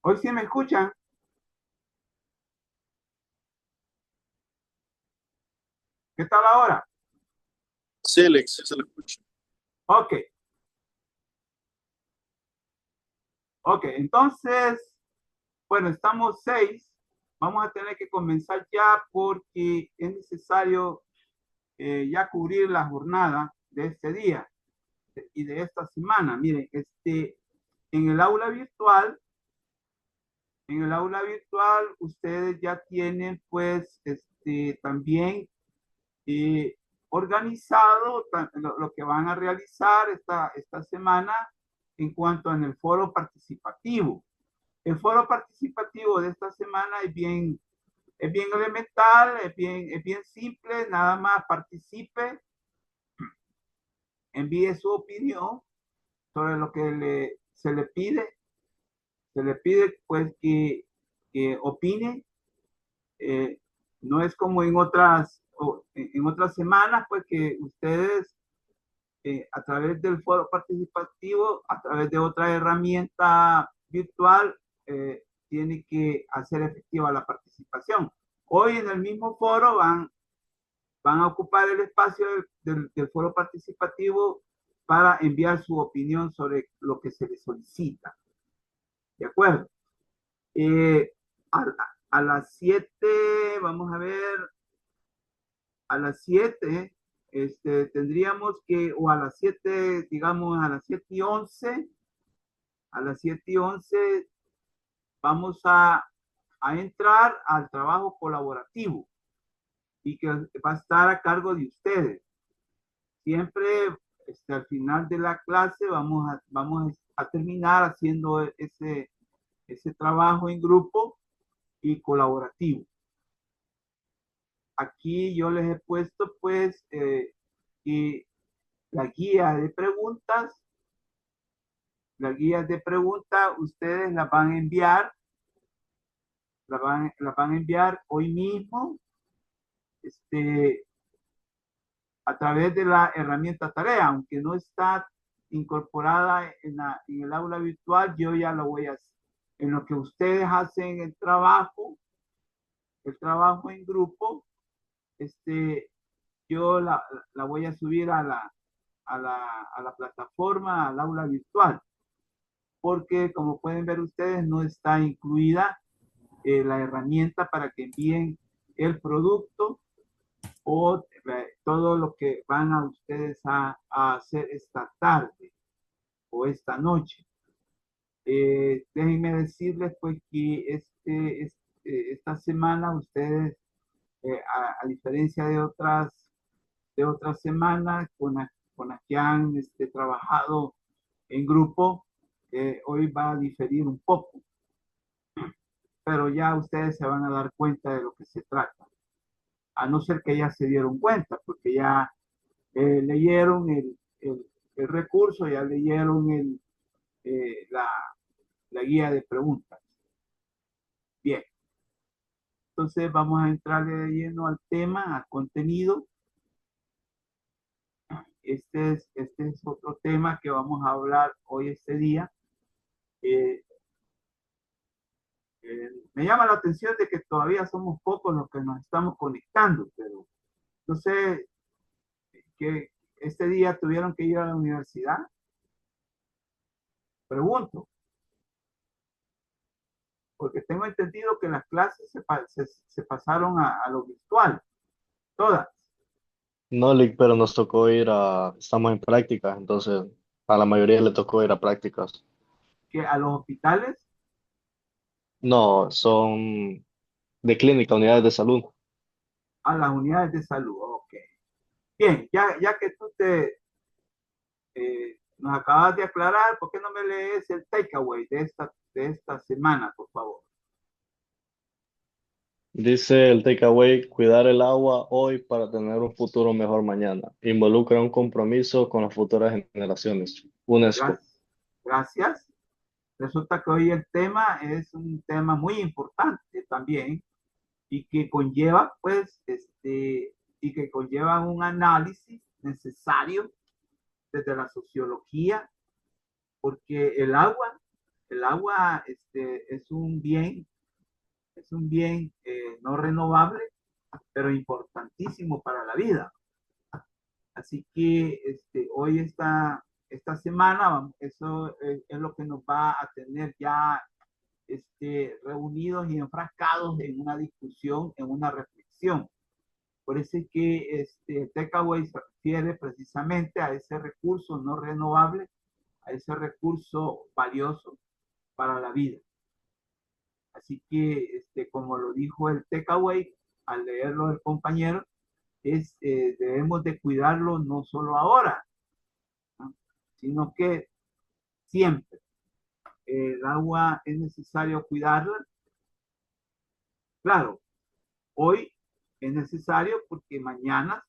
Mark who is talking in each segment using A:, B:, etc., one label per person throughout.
A: Hoy sí me escuchan. ¿Qué tal ahora?
B: Sí, Alex, se lo escucho.
A: Ok, ok. Entonces, bueno, estamos seis. Vamos a tener que comenzar ya porque es necesario ya cubrir la jornada de este día y de esta semana. Miren, en el aula virtual, en el aula virtual, ustedes ya tienen pues también eh, organizado lo que van a realizar esta semana en cuanto en el foro participativo. El foro participativo de esta semana es bien elemental, es bien simple, nada más participe, envíe su opinión sobre lo que se le pide pues que opine. eh, no es como en otras semanas, pues que ustedes a través del foro participativo, a través de otra herramienta virtual, tiene que hacer efectiva la participación. Hoy en el mismo foro van a ocupar el espacio del foro participativo para enviar su opinión sobre lo que se les solicita. ¿De acuerdo? Eh, a, a las 7, vamos a ver, a las 7 tendríamos que, o a las 7 digamos, a las 7:11, a las 7:11 vamos a entrar al trabajo colaborativo y que va a estar a cargo de ustedes. Siempre al final de la clase vamos a terminar haciendo ese trabajo en grupo y colaborativo. Aquí yo les he puesto pues y la guía de preguntas, las guías de preguntas ustedes las van a enviar hoy mismo este, a través de la herramienta tarea, aunque no está incorporada en el aula virtual, yo ya lo voy a hacer. En lo que ustedes hacen el trabajo en grupo, este, yo la voy a subir a la plataforma, al aula virtual, porque como pueden ver ustedes, no está incluida la herramienta para que envíen el producto o todo lo que van a ustedes a hacer esta tarde o esta noche. Déjenme decirles pues que esta semana ustedes, a diferencia de otras semanas con las que han trabajado en grupo, hoy va a diferir un poco, pero ya ustedes se van a dar cuenta de lo que se trata, a no ser que ya se dieron cuenta, porque ya leyeron el recurso, ya leyeron eh, la, la guía de preguntas. Bien, entonces vamos a entrar de lleno al tema, al contenido. Este es otro tema que vamos a hablar hoy este día. Eh, Me llama la atención de que todavía somos pocos los que nos estamos conectando, pero no sé que este día tuvieron que ir a la universidad. Pregunto, porque tengo entendido que las clases se pasaron a lo virtual, todas,
B: No, Lick, pero nos tocó estamos en prácticas, entonces a la mayoría le tocó ir a prácticas.
A: que a los hospitales,
B: No, son de clínica, unidades de salud.
A: a las unidades de salud. Ok. Bien, ya que nos acabas de aclarar, ¿por qué no me lees el takeaway de esta semana, por favor?
B: Dice el takeaway, cuidar el agua hoy para tener un futuro mejor mañana. Involucra un compromiso con las futuras generaciones. UNESCO.
A: Gracias. Gracias. Resulta que hoy el tema es un tema muy importante también y que conlleva, pues, y que conlleva un análisis necesario desde la sociología, porque el agua el agua es un bien no renovable, pero importantísimo para la vida. Así que hoy esta semana, eso es lo que nos va a tener ya reunidos y enfrascados en una discusión, en una reflexión. Por eso es que Takeaway se refiere precisamente a ese recurso no renovable, a ese recurso valioso para la vida. Así que, como lo dijo el Takeaway, al leerlo el compañero, debemos de cuidarlo no solo ahora, ¿no? Sino que siempre. El agua es necesario cuidarla. Claro, hoy es necesario porque mañana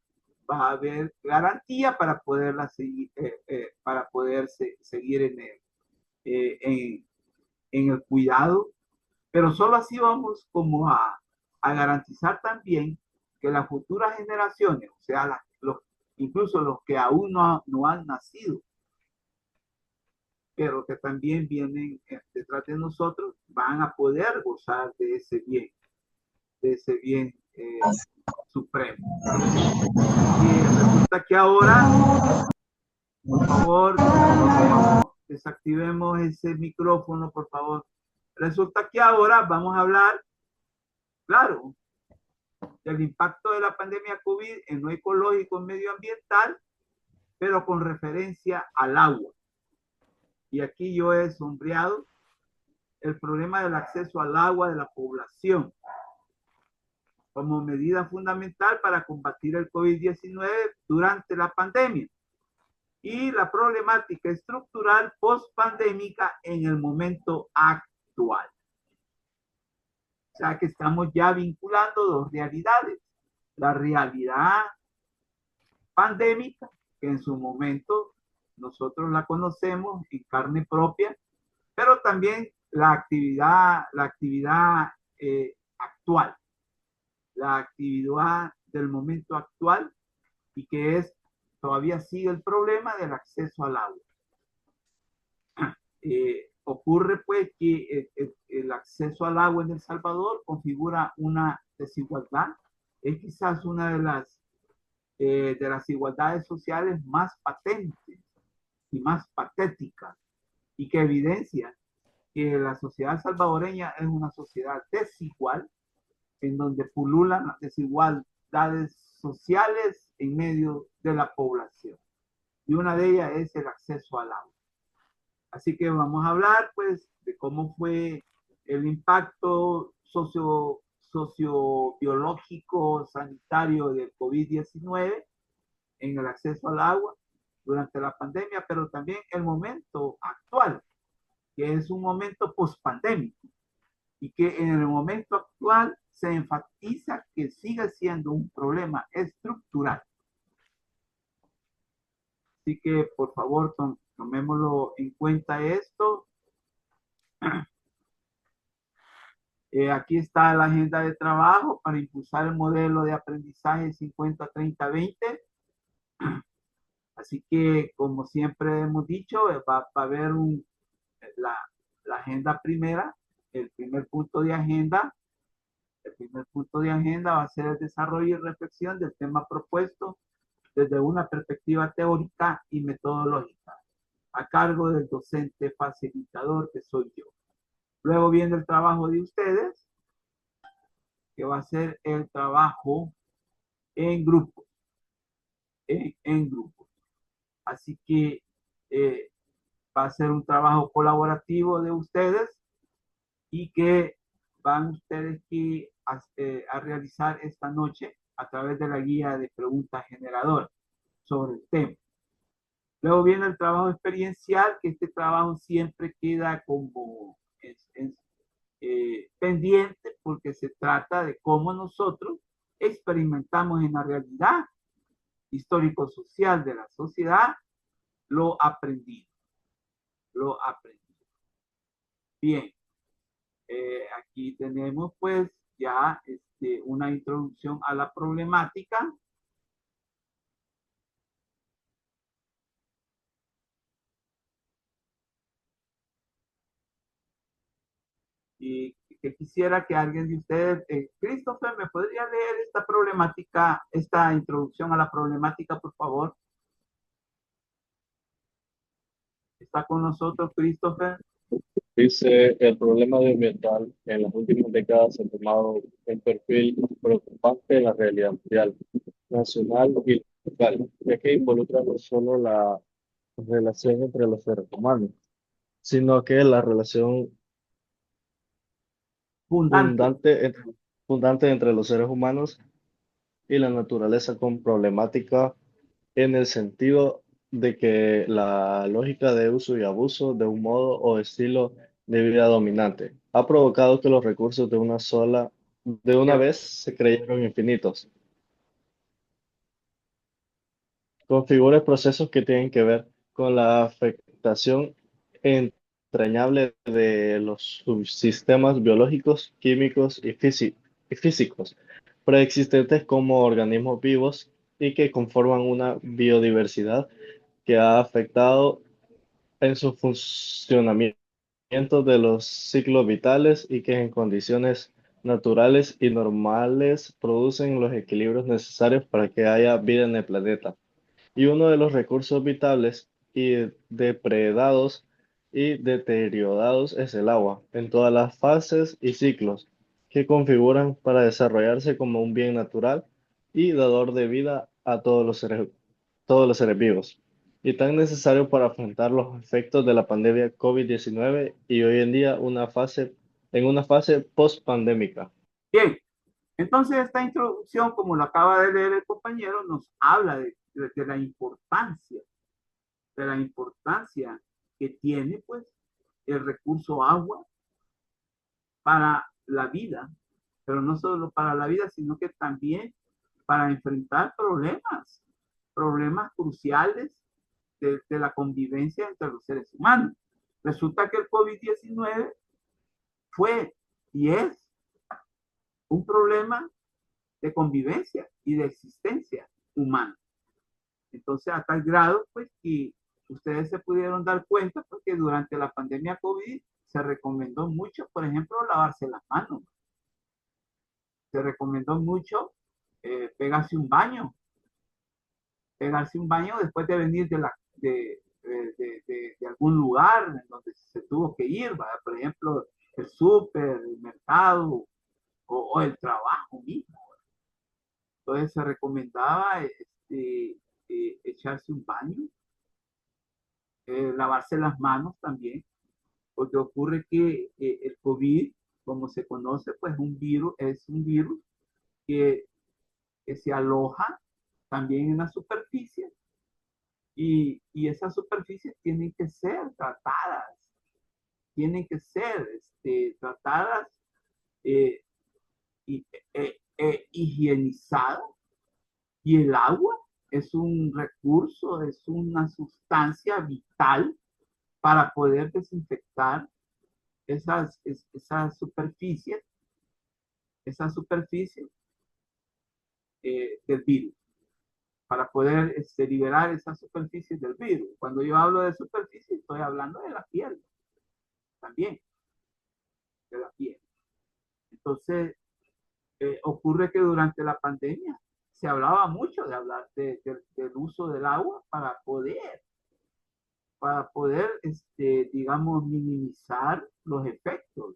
A: va a haber garantía para poderla seguir, para poder seguir en el cuidado, pero solo así vamos como a garantizar también que las futuras generaciones, o sea, incluso los que aún no han nacido, pero que también vienen detrás de nosotros, van a poder gozar de ese bien supremo. Y resulta que ahora, por favor, desactivemos ese micrófono, por favor. Resulta que ahora vamos a hablar, claro, del impacto de la pandemia COVID en lo ecológico y medioambiental, pero con referencia al agua. Y aquí yo he sombreado el problema del acceso al agua de la población como medida fundamental para combatir el COVID-19 durante la pandemia y la problemática estructural post-pandémica en el momento actual. O sea que estamos ya vinculando dos realidades. La realidad pandémica, que en su momento nosotros la conocemos en carne propia, pero también la actividad actual, la actividad del momento actual, y que todavía sigue el problema del acceso al agua. Ocurre pues que el acceso al agua en El Salvador configura una desigualdad, es quizás una de las desigualdades sociales más patentes y más patéticas, y que evidencia que la sociedad salvadoreña es una sociedad desigual, en donde pululan las desigualdades sociales en medio de la población. Y una de ellas es el acceso al agua. Así que vamos a hablar, pues, de cómo fue el impacto sociobiológico sanitario del COVID-19 en el acceso al agua durante la pandemia, pero también el momento actual, que es un momento post-pandémico, y que en el momento actual se enfatiza que sigue siendo un problema estructural. Así que, por favor, tomémoslo en cuenta esto. Aquí está la agenda de trabajo para impulsar el modelo de aprendizaje 50-30-20. Así que, como siempre hemos dicho, va a haber la agenda primera, el primer punto de agenda. El primer punto de agenda va a ser el desarrollo y reflexión del tema propuesto desde una perspectiva teórica y metodológica, a cargo del docente facilitador que soy yo. Luego viene el trabajo de ustedes, que va a ser el trabajo en grupo, en grupo. Así que va a ser un trabajo colaborativo de ustedes y que van ustedes a realizar esta noche a través de la guía de preguntas generadoras sobre el tema. Luego viene el trabajo experiencial, que este trabajo siempre queda como pendiente porque se trata de cómo nosotros experimentamos en la realidad histórico-social de la sociedad lo aprendido. Lo aprendido. Bien, aquí tenemos pues ya una introducción a la problemática. y que quisiera que alguien de ustedes, Christopher, ¿me podría leer esta problemática, esta introducción a la problemática, por favor? ¿Está con nosotros, Christopher?
B: Dice, el problema ambiental en las últimas décadas ha tomado un perfil preocupante en la realidad mundial, nacional y local, ya que involucra no solo la relación entre los seres humanos, sino que la relación
A: Abundante.
B: fundante entre, fundante entre los seres humanos y la naturaleza con problemática en el sentido de que la lógica de uso y abuso de un modo o estilo de vida dominante ha provocado que los recursos de una
A: Cierto.
B: vez se creyeron infinitos. Configura procesos que tienen que ver con la afectación entrañable de los subsistemas biológicos, químicos y físicos preexistentes como organismos vivos y que conforman una biodiversidad que ha afectado en su funcionamiento de los ciclos vitales y que en condiciones naturales y normales producen los equilibrios necesarios para que haya vida en el planeta. Y uno de los recursos vitales y depredados y deteriorados es el agua, en todas las fases y ciclos que configuran para desarrollarse como un bien natural y dador de vida a todos los seres vivos, y tan necesario para afrontar los efectos de la pandemia COVID-19 y hoy en día en una fase post-pandémica.
A: Bien, entonces esta introducción, como lo acaba de leer el compañero, nos habla de la importancia que tiene pues el recurso agua para la vida, pero no solo para la vida, sino que también para enfrentar problemas cruciales de la convivencia entre los seres humanos. Resulta que el COVID-19 fue y es un problema de convivencia y de existencia humana. Entonces, a tal grado, pues, que ustedes se pudieron dar cuenta porque durante la pandemia COVID se recomendó mucho, por ejemplo, lavarse las manos. Se recomendó mucho pegarse un baño después de venir de algún lugar en donde se tuvo que ir, ¿verdad? Por ejemplo, el súper, el mercado o el trabajo mismo. Entonces se recomendaba echarse un baño, lavarse las manos también, porque ocurre que el COVID, como se conoce, pues es un virus que, que se aloja también en la superficie y esas superficies tienen que ser tratadas eh, y, higienizadas y el agua es un recurso, es una sustancia vital para poder desinfectar esas superficies, esas superficies del virus, para poder liberar esas superficies del virus. Cuando yo hablo de superficie, estoy hablando de la piel, también, de la piel. Entonces, ocurre que durante la pandemia se hablaba mucho de hablar del uso del agua digamos, minimizar los efectos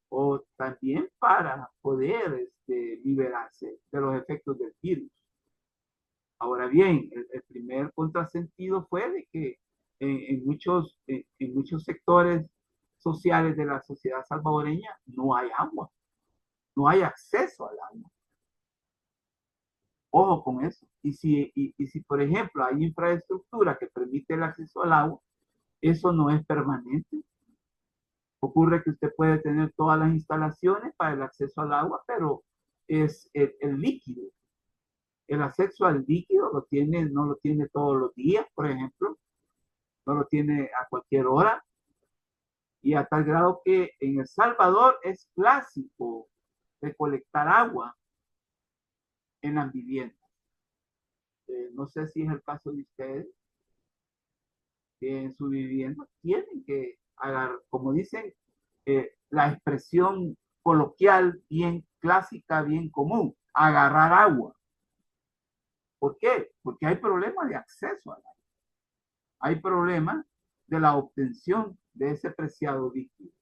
A: o también para poder liberarse de los efectos del virus. Ahora bien, el primer contrasentido fue de que en muchos sectores sociales de la sociedad salvadoreña no hay agua, no hay acceso al agua. Ojo con eso. Y si, por ejemplo, hay infraestructura que permite el acceso al agua, eso no es permanente. Ocurre que usted puede tener todas las instalaciones para el acceso al agua, pero es el líquido. El acceso al líquido no lo tiene todos los días, por ejemplo, no lo tiene a cualquier hora, y a tal grado que en El Salvador es clásico recolectar agua en las viviendas. No sé si es el caso de ustedes, que en su vivienda tienen que agarrar, como dicen, la expresión coloquial bien clásica, bien común, agarrar agua. ¿Por qué? Porque hay problemas de acceso al agua. Hay problemas de la obtención de ese preciado líquido.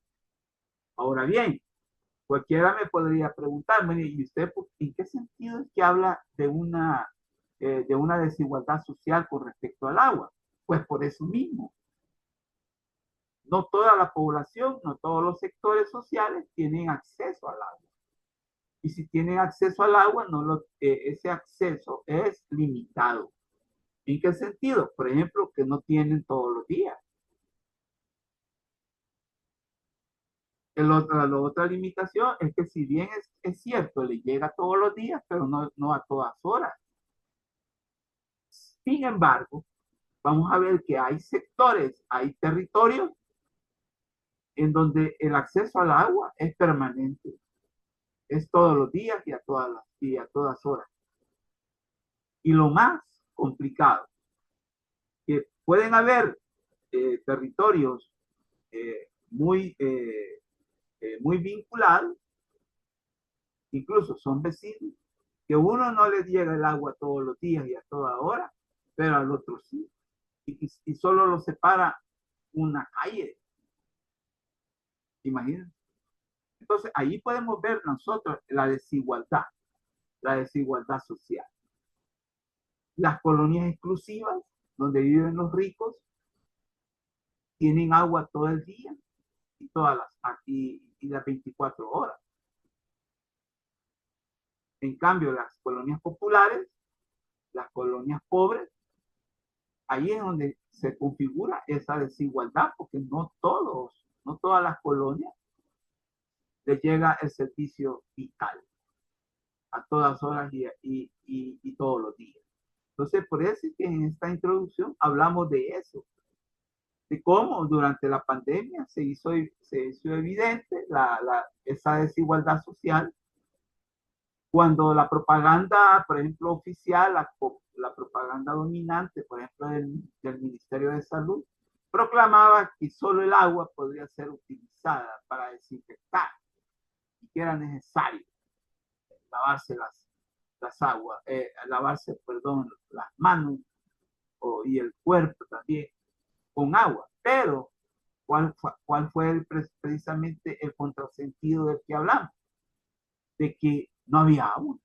A: Ahora bien, cualquiera me podría preguntar, ¿y usted en qué sentido es que habla de una desigualdad social con respecto al agua? Pues por eso mismo. No toda la población, no todos los sectores sociales tienen acceso al agua. Y si tienen acceso al agua, ese acceso es limitado. ¿En qué sentido? Por ejemplo, que no tienen todos los días. La otra limitación es que si bien es cierto, le llega todos los días, pero no a todas horas. Sin embargo, vamos a ver que hay sectores, hay territorios en donde el acceso al agua es permanente, es todos los días y a todas horas. Y lo más complicado, que pueden haber territorios eh, muy, eh, muy vinculados, incluso son vecinos, que uno no les llega el agua todos los días y a toda hora, pero al otro sí. Y solo los separa una calle. Imagínense. Entonces, ahí podemos ver nosotros la desigualdad social. Las colonias exclusivas, donde viven los ricos, tienen agua todo el día y y las 24 horas. En cambio, las colonias populares, las colonias pobres, ahí es donde se configura esa desigualdad, porque no todas las colonias les llega el servicio vital a todas horas y todos los días. Entonces, por eso es que en esta introducción hablamos de eso, de cómo durante la pandemia se hizo evidente esa desigualdad social cuando la propaganda, por ejemplo, oficial, la propaganda dominante, por ejemplo, del Ministerio de Salud, proclamaba que solo el agua podría ser utilizada para desinfectar y que era necesario lavarse perdón, las manos y el cuerpo también con agua. Pero, ¿cuál fue precisamente el contrasentido del que hablamos? De que no había agua.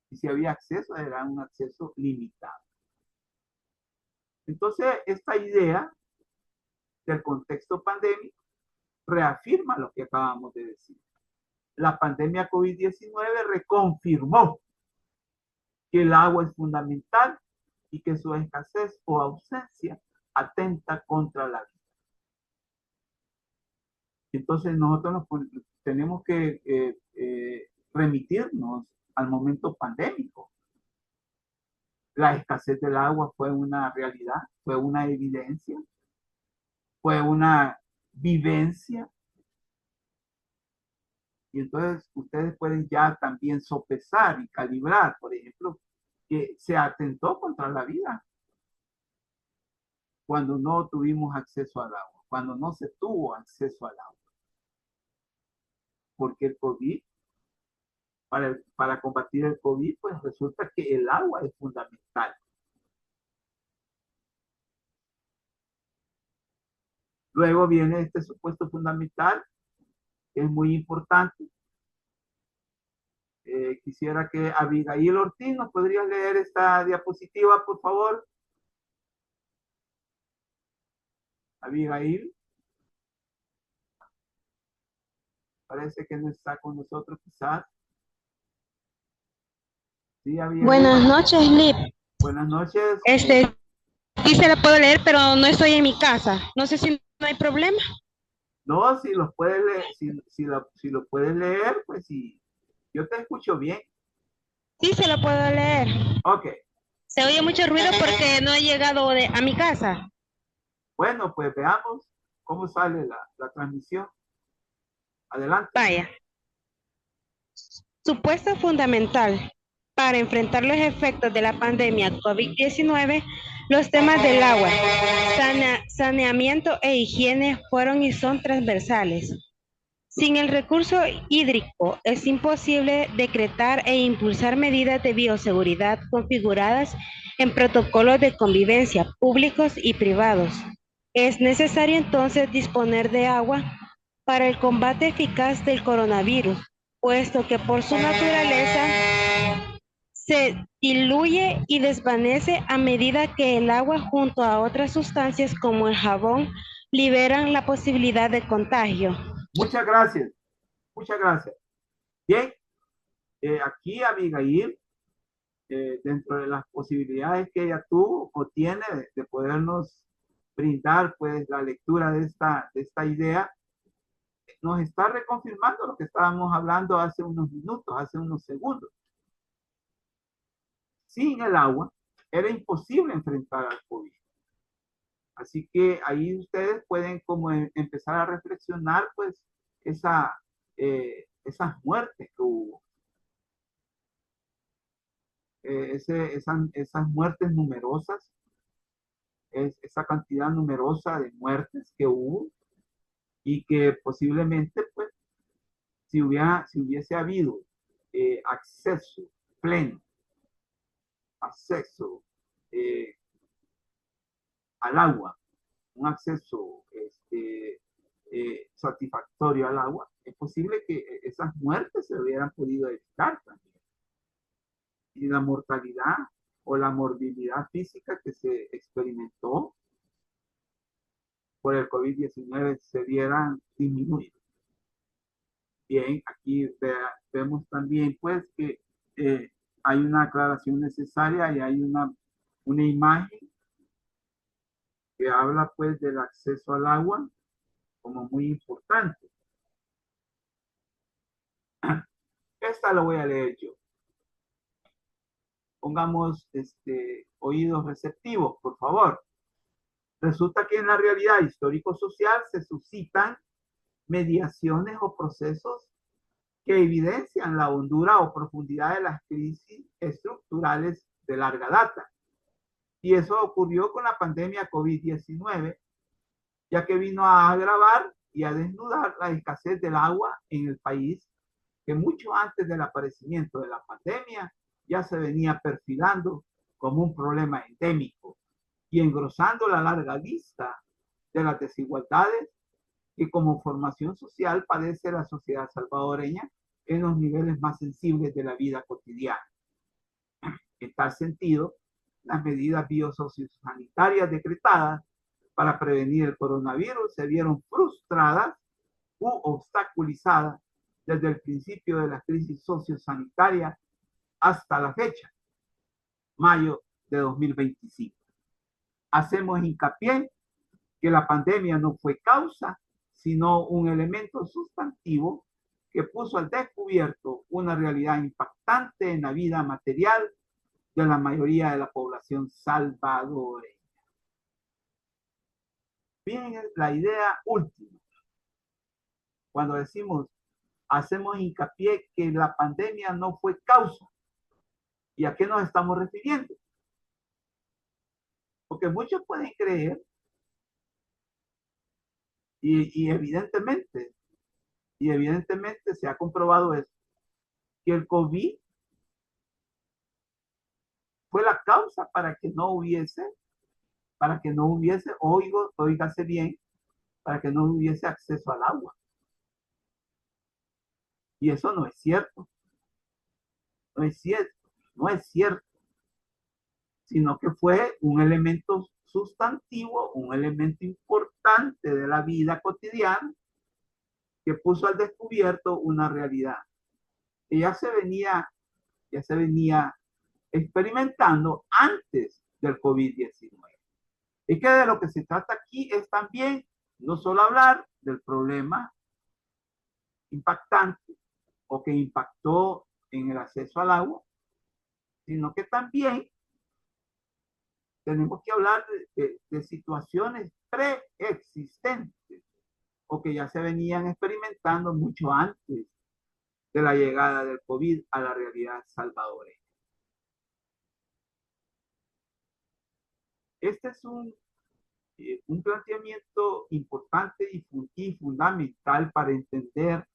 A: Y si había acceso, era un acceso limitado. Entonces, esta idea del contexto pandémico reafirma lo que acabamos de decir. La pandemia COVID-19 reconfirmó que el agua es fundamental y que su escasez o ausencia atenta contra la vida. Entonces nosotros tenemos que remitirnos al momento pandémico. La escasez del agua fue una realidad, fue una evidencia, fue una vivencia. Y entonces ustedes pueden ya también sopesar y calibrar, por ejemplo, que se atentó contra la vida cuando no tuvimos acceso al agua, cuando no se tuvo acceso al agua. Porque el COVID, para combatir el COVID, pues resulta que el agua es fundamental. Luego viene este supuesto fundamental, que es muy importante. Quisiera que Abigail Ortiz nos podría leer esta diapositiva, por favor. Abigail. Parece que no está con nosotros, quizás. Sí, Abigail.
C: Buenas noches, Lip.
A: Buenas noches.
C: Sí se la puedo leer, pero no estoy en mi casa. No sé si no hay problema.
A: No, si los puedes leer, si lo puedes leer, pues sí. Yo te escucho bien.
C: Sí se la puedo leer.
A: Ok.
C: Se oye mucho ruido porque no he llegado a mi casa.
A: Bueno, pues veamos cómo sale la transmisión. Adelante.
C: Vaya. Supuesto fundamental. para enfrentar los efectos de la pandemia COVID-19, los temas del agua, saneamiento e higiene fueron y son transversales. Sin el recurso hídrico es imposible decretar e impulsar medidas de bioseguridad configuradas en protocolos de convivencia públicos y privados. Es necesario entonces disponer de agua para el combate eficaz del coronavirus, puesto que por su naturaleza se diluye y desvanece a medida que el agua junto a otras sustancias como el jabón liberan la posibilidad de contagio.
A: Muchas gracias. Muchas gracias. Bien, aquí Abigail, dentro de las posibilidades que ella tuvo o tiene de podernos brindar pues la lectura de esta idea, nos está reconfirmando lo que estábamos hablando hace unos minutos, hace unos segundos. Sin el agua era imposible enfrentar al COVID. Así que ahí ustedes pueden como empezar a reflexionar pues esas muertes que hubo. Esas muertes numerosas, esa cantidad numerosa de muertes que hubo y que posiblemente pues si hubiese habido acceso pleno, acceso al agua, un acceso satisfactorio al agua, es posible que esas muertes se hubieran podido evitar también. Y la mortalidad o la morbilidad física que se experimentó por el COVID-19 se vieran disminuidos. Bien, aquí vemos también pues que hay una aclaración necesaria y hay una imagen que habla pues del acceso al agua como muy importante. Esta lo voy a leer yo. Pongamos oídos receptivos, por favor. Resulta que en la realidad histórico-social se suscitan mediaciones o procesos que evidencian la hondura o profundidad de las crisis estructurales de larga data. Y eso ocurrió con la pandemia COVID-19, ya que vino a agravar y a desnudar la escasez del agua en el país, que mucho antes del aparecimiento de la pandemia ya se venía perfilando como un problema endémico y engrosando la larga lista de las desigualdades que como formación social padece la sociedad salvadoreña en los niveles más sensibles de la vida cotidiana. En tal sentido, las medidas biosociosanitarias decretadas para prevenir el coronavirus se vieron frustradas u obstaculizadas desde el principio de la crisis sociosanitaria hasta la fecha, mayo de 2025. Hacemos hincapié que la pandemia no fue causa, sino un elemento sustantivo que puso al descubierto una realidad impactante en la vida material de la mayoría de la población salvadoreña. Bien, la idea última. Cuando decimos, hacemos hincapié que la pandemia no fue causa. ¿Y a qué nos estamos refiriendo? Porque muchos pueden creer, y evidentemente se ha comprobado eso, que el COVID fue la causa para que no hubiese, óigase bien, para que no hubiese acceso al agua. Y eso no es cierto. No es cierto. Sino que fue un elemento sustantivo, un elemento importante de la vida cotidiana que puso al descubierto una realidad que ya se venía experimentando antes del COVID-19. Es que de lo que se trata aquí es también no solo hablar del problema impactante o que impactó en el acceso al agua, sino que también tenemos que hablar de situaciones preexistentes o que ya se venían experimentando mucho antes de la llegada del COVID a la realidad salvadoreña. Este es un planteamiento importante y fundamental para entender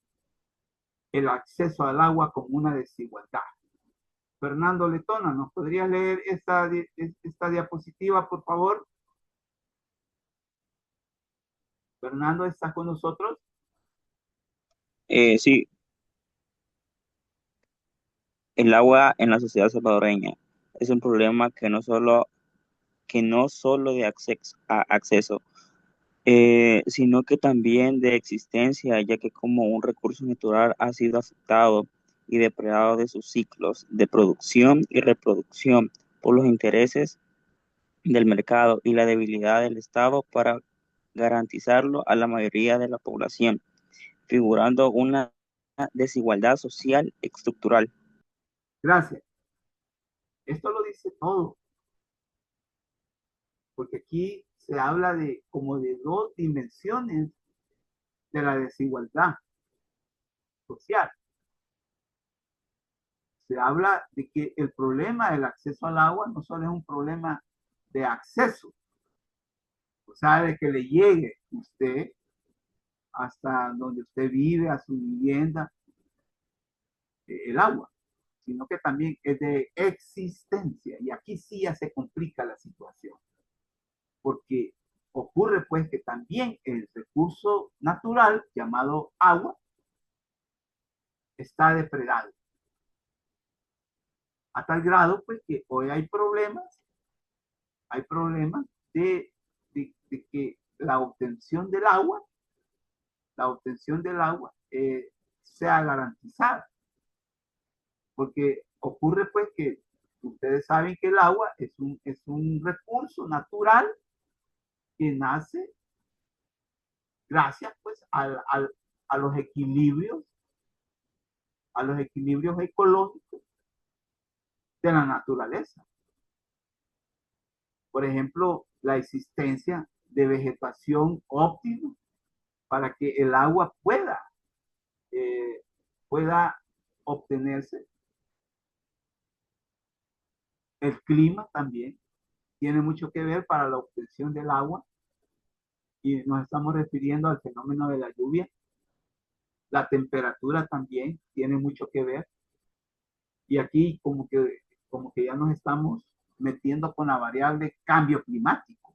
A: el acceso al agua como una desigualdad. Fernando Letona, ¿nos podrías leer esta diapositiva, por favor? Fernando, ¿estás con nosotros?
D: Sí, el agua en la sociedad salvadoreña es un problema que no solo de acceso, sino que también de existencia, ya que como un recurso natural ha sido afectado y depredado de sus ciclos de producción y reproducción por los intereses del mercado y la debilidad del Estado para garantizarlo a la mayoría de la población, figurando una desigualdad social estructural.
A: Gracias. Esto lo dice todo, porque aquí se habla de como de dos dimensiones de la desigualdad social. Se habla de que el problema del acceso al agua no solo es un problema de acceso, o sea, de que le llegue usted hasta donde usted vive, a su vivienda, el agua, sino que también es de existencia. Y aquí sí ya se complica la situación, porque ocurre pues que también el recurso natural llamado agua está depredado. A tal grado pues que hoy hay problemas de que la obtención del agua sea garantizada. Porque ocurre pues que ustedes saben que el agua es un recurso natural que nace gracias pues a los equilibrios ecológicos de la naturaleza. Por ejemplo, la existencia de vegetación óptima para que el agua pueda obtenerse. El clima también tiene mucho que ver para la obtención del agua y nos estamos refiriendo al fenómeno de la lluvia. La temperatura también tiene mucho que ver y aquí como que ya nos estamos metiendo con la variable cambio climático.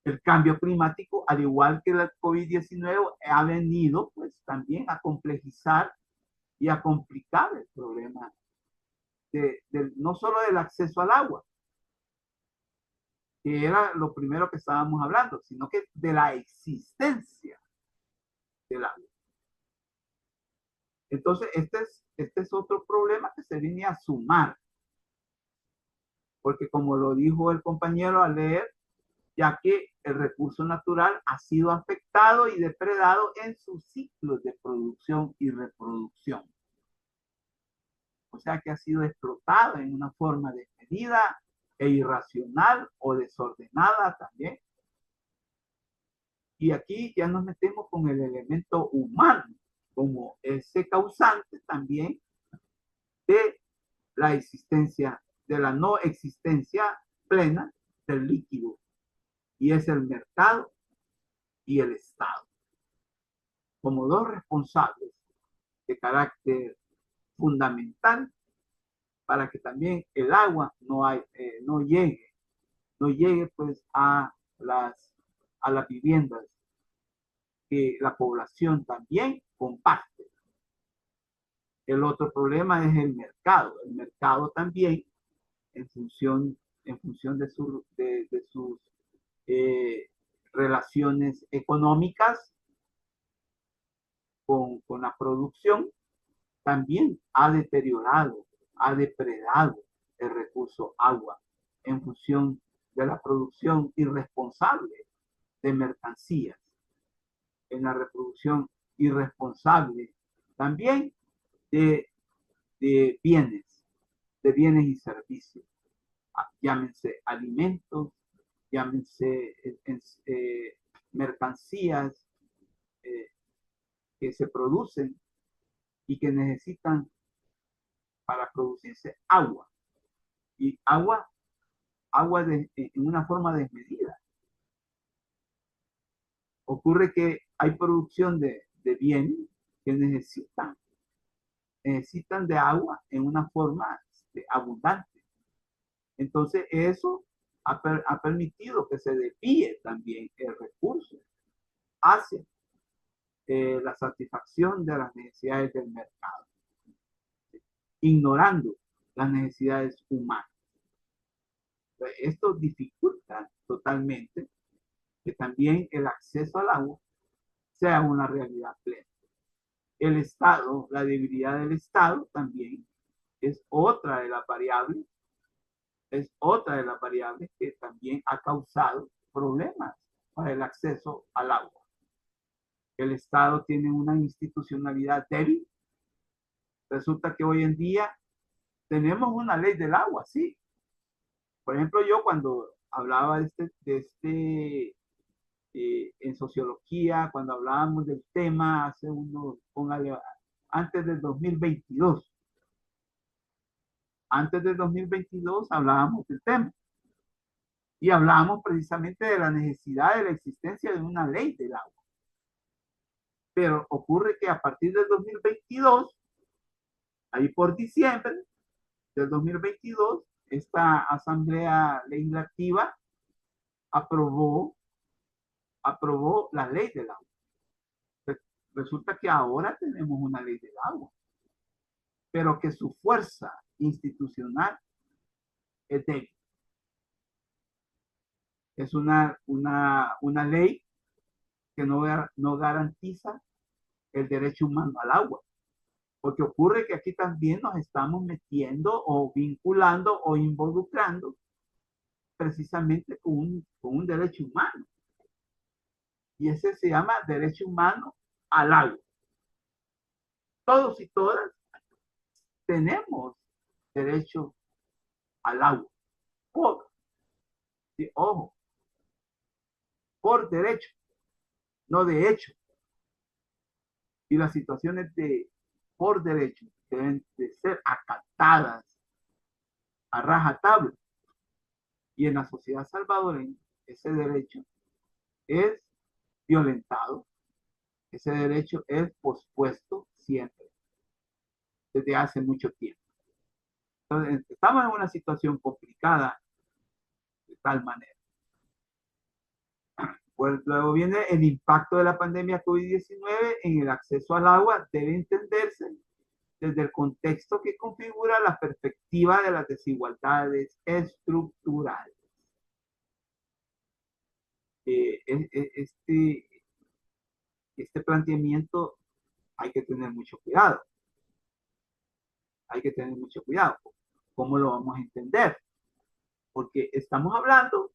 A: El cambio climático, al igual que la COVID-19, ha venido pues también a complejizar y a complicar el problema no solo del acceso al agua, que era lo primero que estábamos hablando, sino que de la existencia del agua. Entonces, este es otro problema que se viene a sumar, porque como lo dijo el compañero al leer, ya que el recurso natural ha sido afectado y depredado en sus ciclos de producción y reproducción. O sea que ha sido explotado en una forma desmedida e irracional o desordenada también. Y aquí ya nos metemos con el elemento humano como ese causante también de la existencia, de la no existencia plena del líquido. Y es el mercado y el Estado, como dos responsables de carácter fundamental para que también el agua no llegue pues a las viviendas que la población también comparte. El otro problema es el mercado. El mercado también, en función de sus eh, relaciones económicas con la producción, también ha deteriorado, ha depredado el recurso agua en función de la producción irresponsable de mercancías, en la reproducción irresponsable también de, de bienes, de bienes y servicios, llámense alimentos, llámense mercancías que se producen y que necesitan para producirse agua. Y agua agua en una forma desmedida. Ocurre que hay producción de bienes que necesitan de agua en una forma abundante. Entonces eso ha permitido que se desvíe también el recurso hacia la satisfacción de las necesidades del mercado, ignorando las necesidades humanas. Esto dificulta totalmente que también el acceso al agua sea una realidad plena. El Estado, la debilidad del Estado también es otra de las variables, que también ha causado problemas para el acceso al agua. El Estado tiene una institucionalidad débil. Resulta que hoy en día tenemos una ley del agua, sí. Por ejemplo, yo cuando hablaba en sociología, cuando hablábamos del tema antes del 2022. Antes del 2022 hablábamos del tema. Y hablábamos precisamente de la necesidad de la existencia de una ley del agua. Pero ocurre que a partir del 2022, ahí por diciembre del 2022, esta Asamblea Legislativa aprobó la ley del agua. Resulta que ahora tenemos una ley del agua, pero que su fuerza institucional es débil. Es una ley que no garantiza el derecho humano al agua. Porque ocurre que aquí también nos estamos metiendo o vinculando o involucrando precisamente con un derecho humano. Y ese se llama derecho humano al agua. Todos y todas tenemos derecho al agua. Ojo, por derecho, no de hecho. Y las situaciones por derecho deben de ser acatadas a rajatabla. Y en la sociedad salvadoreña, ese derecho es violentado, ese derecho es pospuesto siempre, desde hace mucho tiempo. Entonces, estamos en una situación complicada de tal manera. Pues luego viene el impacto de la pandemia COVID-19 en el acceso al agua. Debe entenderse desde el contexto que configura la perspectiva de las desigualdades estructurales. Este planteamiento hay que tener mucho cuidado. Hay que tener mucho cuidado. ¿Cómo lo vamos a entender? Porque estamos hablando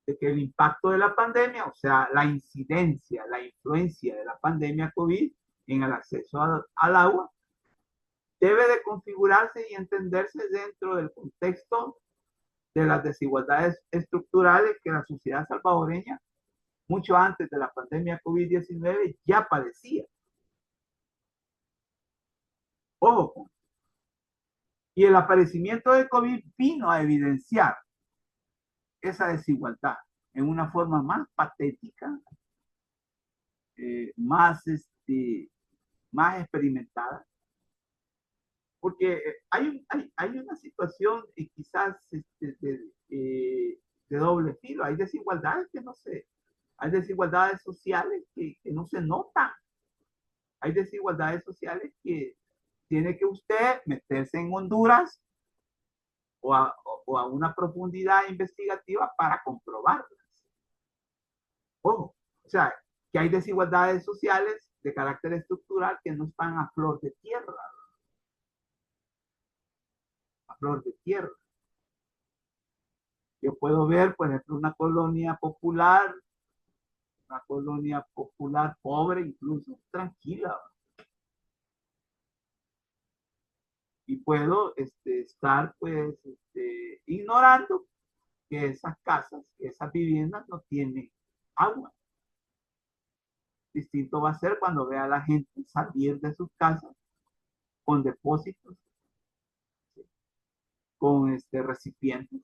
A: de que el impacto de la pandemia, o sea, la incidencia, la influencia de la pandemia COVID en el acceso al agua, debe de configurarse y entenderse dentro del contexto de las desigualdades estructurales que la sociedad salvadoreña, mucho antes de la pandemia COVID-19, ya padecía. Ojo, y el aparecimiento de COVID vino a evidenciar esa desigualdad en una forma más patética, más experimentada, porque hay una situación quizás de doble filo. Hay desigualdades hay desigualdades sociales que no se notan. Hay desigualdades sociales que tiene que usted meterse en Honduras o a una profundidad investigativa para comprobarlas. Ojo, o sea, que hay desigualdades sociales de carácter estructural que no están a flor de tierra. A flor de tierra. Yo puedo ver, por ejemplo, una colonia popular pobre, incluso tranquila. Y puedo estar, pues, ignorando que esas casas, que esas viviendas no tienen agua. Distinto va a ser cuando vea a la gente salir de sus casas con depósitos, con recipientes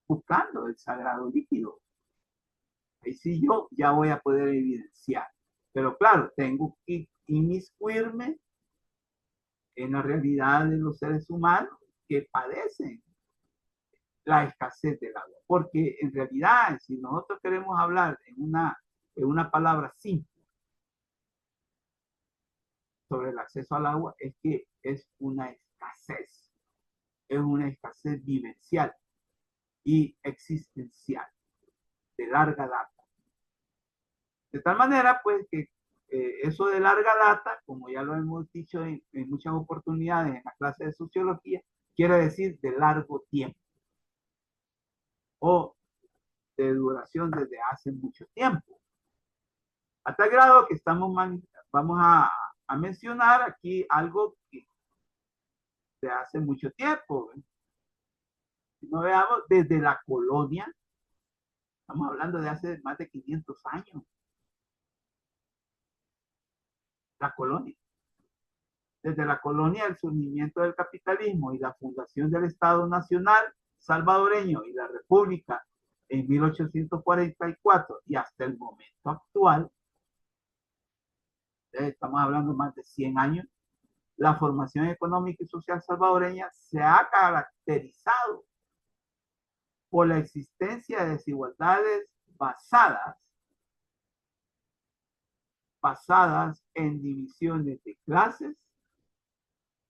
A: buscando el sagrado líquido. Ahí sí yo ya voy a poder evidenciar. Pero claro, tengo que inmiscuirme en la realidad de los seres humanos que padecen la escasez del agua. Porque en realidad, si nosotros queremos hablar en una palabra simple sobre el acceso al agua, es que es una escasez vivencial y existencial de larga data. De tal manera, pues, que eso de larga data, como ya lo hemos dicho en muchas oportunidades en la clase de sociología, quiere decir de largo tiempo o de duración desde hace mucho tiempo. A tal grado que vamos a mencionar aquí algo que de hace mucho tiempo. Si no veamos, desde la colonia, estamos hablando de hace más de 500 años, la colonia. Desde la colonia, el surgimiento del capitalismo y la fundación del Estado Nacional salvadoreño y la República en 1844 y hasta el momento actual, estamos hablando de más de 100 años, la formación económica y social salvadoreña se ha caracterizado por la existencia de desigualdades basadas en divisiones de clases,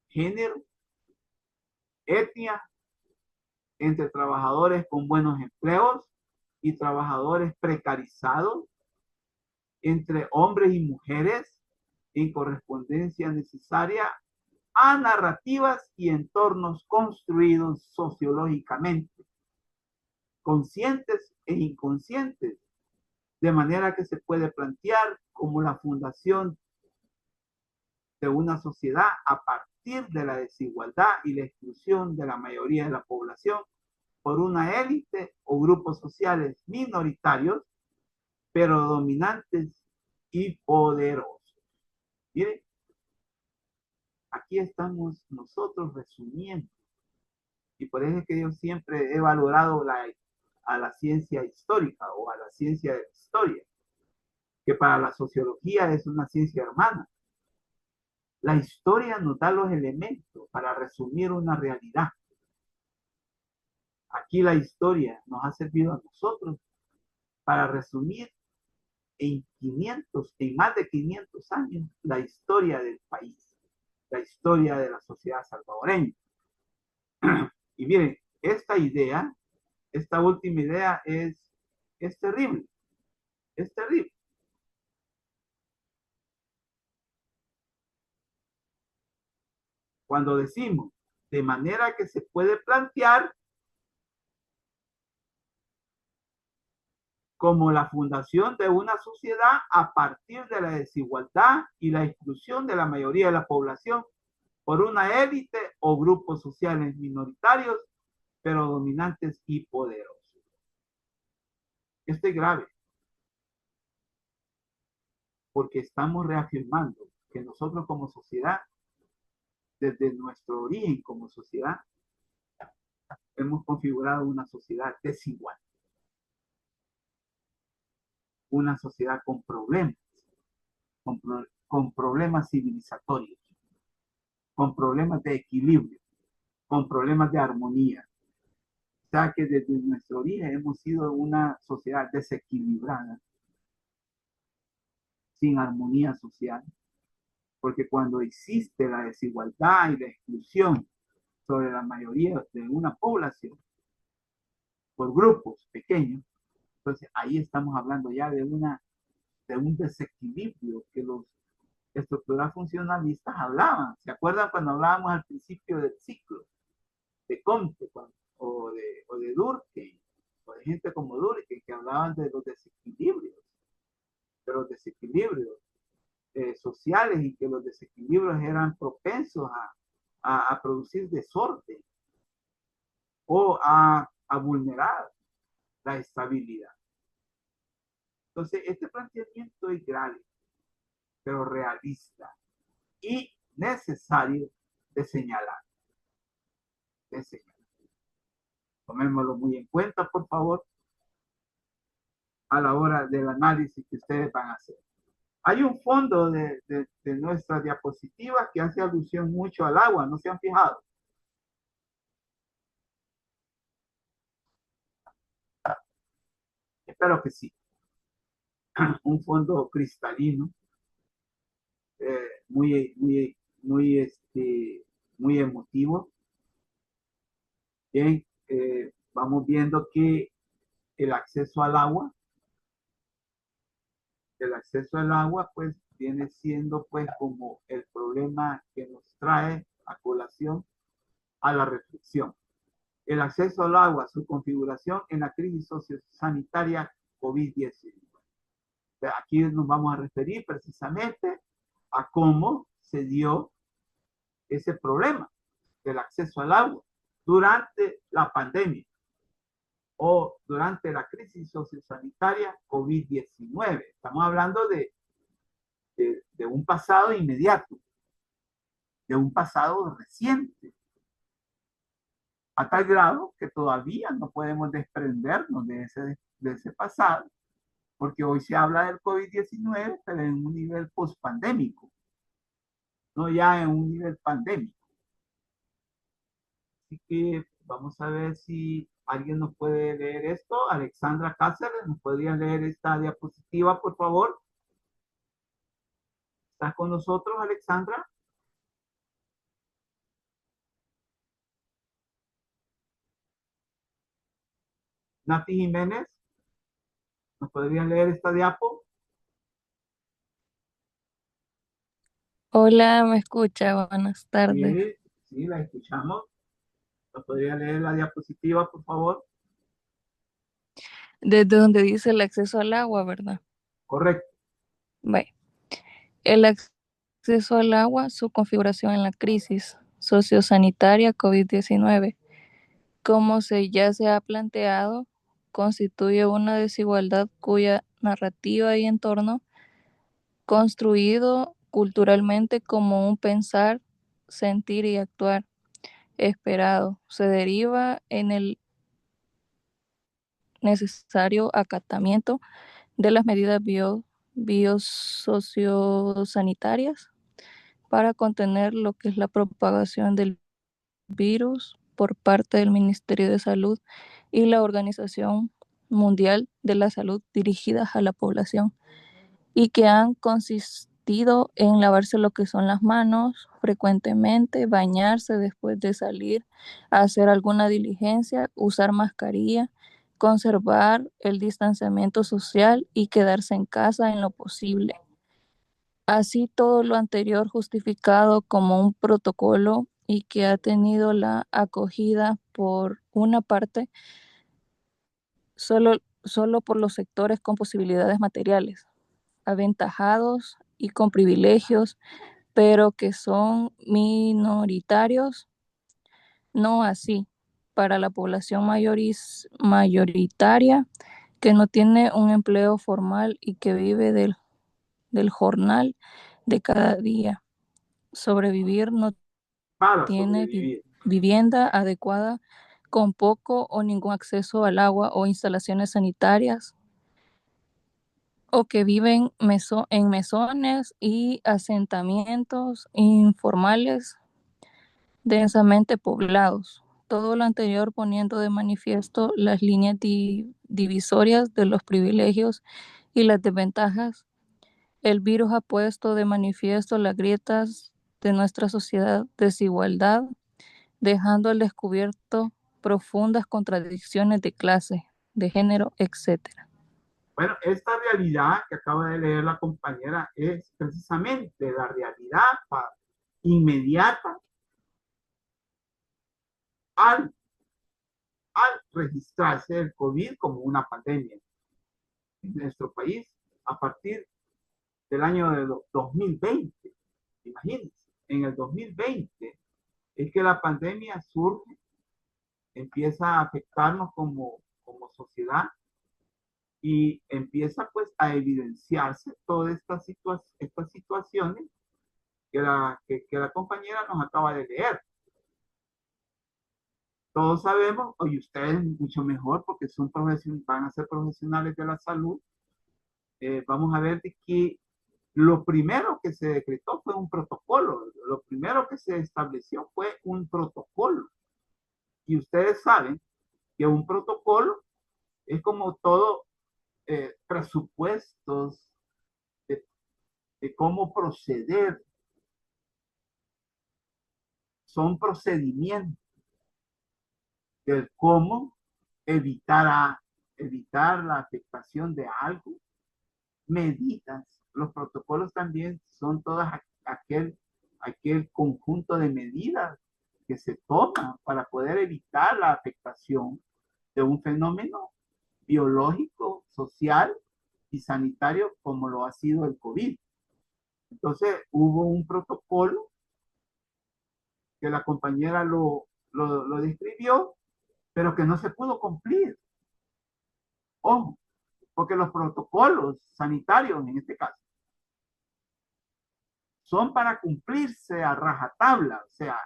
A: género, etnia, entre trabajadores con buenos empleos y trabajadores precarizados, entre hombres y mujeres, en correspondencia necesaria a narrativas y entornos construidos sociológicamente, conscientes e inconscientes, de manera que se puede plantear como la fundación de una sociedad a partir de la desigualdad y la exclusión de la mayoría de la población por una élite o grupos sociales minoritarios, pero dominantes y poderosos. Miren, aquí estamos nosotros resumiendo, y por eso es que yo siempre he valorado a la ciencia histórica o a la ciencia de la historia, que para la sociología es una ciencia hermana. La historia nos da los elementos para resumir una realidad. Aquí la historia nos ha servido a nosotros para resumir en más de 500 años, la historia del país, la historia de la sociedad salvadoreña. Y miren, esta última idea es terrible, es terrible. Cuando decimos de manera que se puede plantear como la fundación de una sociedad a partir de la desigualdad y la exclusión de la mayoría de la población por una élite o grupos sociales minoritarios, pero dominantes y poderosos. Esto es grave, porque estamos reafirmando que nosotros como sociedad, desde nuestro origen como sociedad, hemos configurado una sociedad desigual, una sociedad con problemas, con problemas civilizatorios, con problemas de equilibrio, con problemas de armonía. O sea que desde nuestro origen hemos sido una sociedad desequilibrada, sin armonía social, porque cuando existe la desigualdad y la exclusión sobre la mayoría de una población por grupos pequeños, entonces ahí estamos hablando ya de un desequilibrio que los estructuras funcionalistas hablaban. ¿Se acuerdan cuando hablábamos al principio del ciclo de Comte o de Durkheim, o de gente como Durkheim, que hablaban de los desequilibrios sociales, y que los desequilibrios eran propensos a producir desorden o a vulnerar la estabilidad? Entonces, este planteamiento es grave, pero realista y necesario de señalar. Tomémoslo muy en cuenta, por favor, a la hora del análisis que ustedes van a hacer. Hay un fondo de nuestras diapositivas que hace alusión mucho al agua, ¿no se han fijado? Espero que sí. Un fondo cristalino, muy emotivo. Bien, vamos viendo que el acceso al agua, pues viene siendo pues como el problema que nos trae a colación a la reflexión. El acceso al agua, su configuración en la crisis sociosanitaria COVID-19. Aquí nos vamos a referir precisamente a cómo se dio ese problema del acceso al agua durante la pandemia o durante la crisis sociosanitaria COVID-19. Estamos hablando de un pasado inmediato, de un pasado reciente, a tal grado que todavía no podemos desprendernos de ese pasado, porque hoy se habla del COVID-19, pero en un nivel post-pandémico, no ya en un nivel pandémico. Así que vamos a ver si alguien nos puede leer esto. Alexandra Cáceres, ¿nos podría leer esta diapositiva, por favor? ¿Estás con nosotros, Alexandra? Nati Jiménez, ¿nos podrían leer esta diapo?
E: Hola, ¿me escucha? Buenas tardes.
A: Sí, sí, la escuchamos. ¿Nos podría leer la diapositiva, por favor?
E: Desde donde dice el acceso al agua, ¿verdad?
A: Correcto.
E: Bueno, el acceso al agua, su configuración en la crisis sociosanitaria COVID-19, como ya se ha planteado, constituye una desigualdad cuya narrativa y entorno, construido culturalmente como un pensar, sentir y actuar esperado, se deriva en el necesario acatamiento de las medidas biosociosanitarias para contener lo que es la propagación del virus por parte del Ministerio de Salud y la Organización Mundial de la Salud dirigidas a la población y que han consistido en lavarse lo que son las manos frecuentemente, bañarse después de salir, hacer alguna diligencia, usar mascarilla, conservar el distanciamiento social y quedarse en casa en lo posible. Así todo lo anterior justificado como un protocolo y que ha tenido la acogida por una parte solo por los sectores con posibilidades materiales, aventajados y con privilegios, pero que son minoritarios, no así para la población mayoritaria que no tiene un empleo formal y que vive del jornal de cada día. Sobrevivir no
A: Para
E: tiene
A: sobrevivir.
E: vivienda adecuada con poco o ningún acceso al agua o instalaciones sanitarias, o que viven en mesones y asentamientos informales densamente poblados. Todo lo anterior poniendo de manifiesto las líneas divisorias de los privilegios y las desventajas. El virus ha puesto de manifiesto las grietas de nuestra sociedad, desigualdad, dejando al descubierto profundas contradicciones de clase, de género, etcétera.
A: Bueno, esta realidad que acaba de leer la compañera es precisamente la realidad inmediata al, al registrarse el COVID como una pandemia en nuestro país a partir del año de 2020. Imagínense, en el 2020 es que la pandemia surge, empieza a afectarnos como sociedad y empieza pues a evidenciarse todas estas situaciones que la compañera nos acaba de leer. todos sabemos, y ustedes mucho mejor porque son van a ser profesionales de la salud, vamos a ver de que lo primero que se decretó fue un protocolo. Lo primero que se estableció fue un protocolo. Y ustedes saben que un protocolo es como todo presupuestos de cómo proceder. Son procedimientos de cómo evitar la afectación de algo, medidas. Los protocolos también son todas aquel conjunto de medidas que se toman para poder evitar la afectación de un fenómeno biológico, social y sanitario como lo ha sido el COVID. Entonces hubo un protocolo que la compañera lo describió, pero que no se pudo cumplir. Ojo, porque los protocolos sanitarios, en este caso, son para cumplirse a rajatabla, o sea,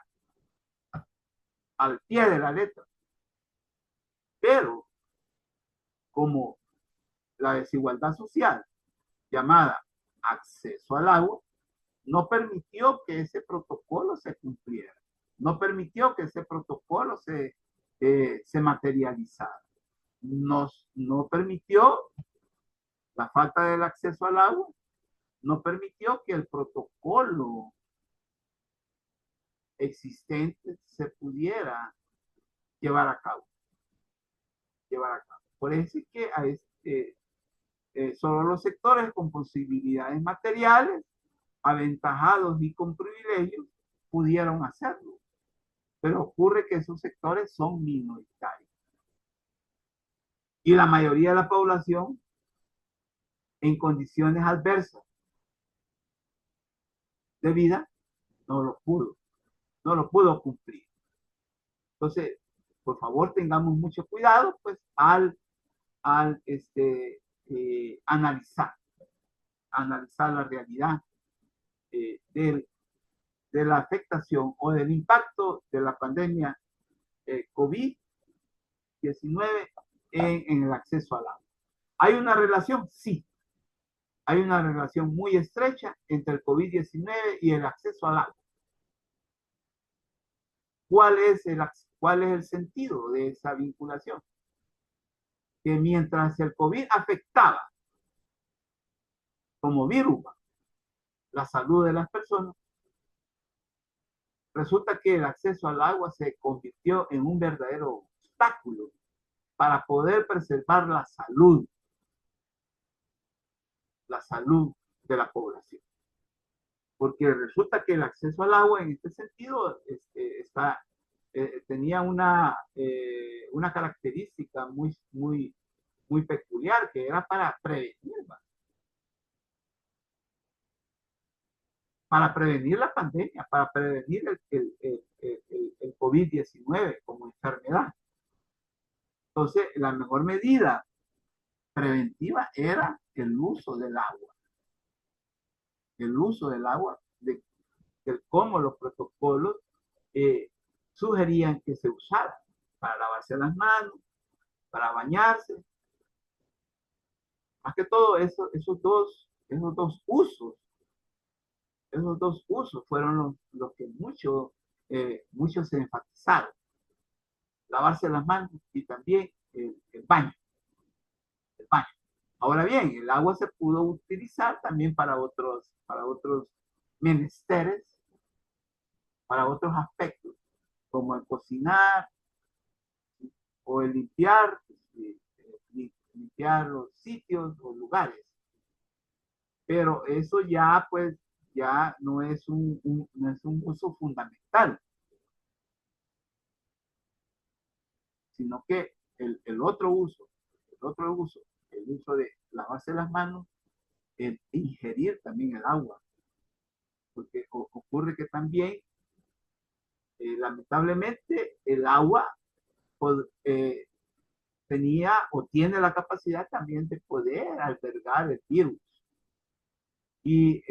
A: al pie de la letra. Pero como la desigualdad social, llamada acceso al agua, no permitió que ese protocolo se cumpliera. No permitió que ese protocolo se materializara. No permitió la falta del acceso al agua, no permitió que el protocolo existente se pudiera llevar a cabo. Por eso es que solo los sectores con posibilidades materiales, aventajados y con privilegios, pudieron hacerlo. Pero ocurre que esos sectores son minoritarios. Y la mayoría de la población, en condiciones adversas de vida, no lo pudo cumplir. Entonces, por favor, tengamos mucho cuidado, pues, al analizar la realidad de la afectación o del impacto de la pandemia COVID-19 en el acceso al agua. ¿Hay una relación? Sí. Hay una relación muy estrecha entre el COVID-19 y el acceso al agua. ¿Cuál es el sentido de esa vinculación? Que mientras el COVID afectaba como virus la salud de las personas, resulta que el acceso al agua se convirtió en un verdadero obstáculo para poder preservar la salud de la población. Porque resulta que el acceso al agua en este sentido tenía una característica muy peculiar, que era para prevenir la pandemia, para prevenir el COVID-19 como enfermedad. Entonces, la mejor medida preventiva era el uso del agua. El uso del agua, de cómo los protocolos sugerían que se usara para lavarse las manos, para bañarse. Más que todo esos dos usos fueron los que muchos se enfatizaron. Lavarse las manos y también el baño. Ahora bien, el agua se pudo utilizar también para otros menesteres, para otros aspectos, como el cocinar o el limpiar los sitios o lugares. Pero eso ya, pues, ya no es un uso fundamental, sino que el otro uso, el uso de lavarse las manos, el ingerir también el agua, porque ocurre que también, lamentablemente, el agua tenía o tiene la capacidad también de poder albergar el virus. Y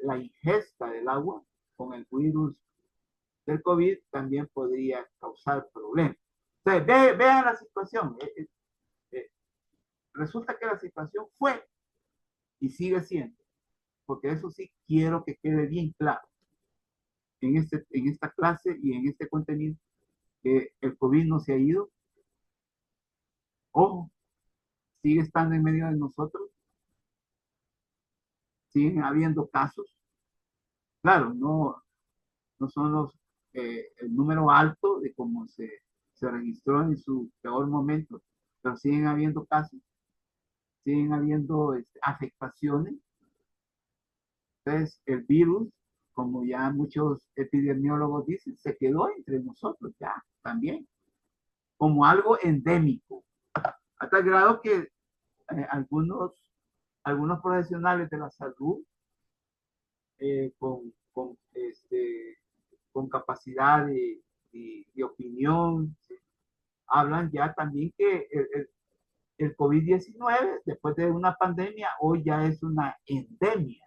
A: la ingesta del agua con el virus del COVID también podría causar problemas. Entonces, vean la situación. Resulta que la situación fue y sigue siendo, porque eso sí quiero que quede bien claro en esta clase y en este contenido, que el COVID no se ha ido. Ojo, sigue estando en medio de nosotros, siguen habiendo casos. Claro, no son el número alto de como se registró en su peor momento, pero siguen habiendo casos, siguen habiendo afectaciones. Entonces, el virus, como ya muchos epidemiólogos dicen, se quedó entre nosotros ya también, como algo endémico, hasta el grado que algunos profesionales de la salud eh, con, con, este, con capacidad de opinión, ¿sí? Hablan ya también que el COVID-19, después de una pandemia, hoy ya es una endemia.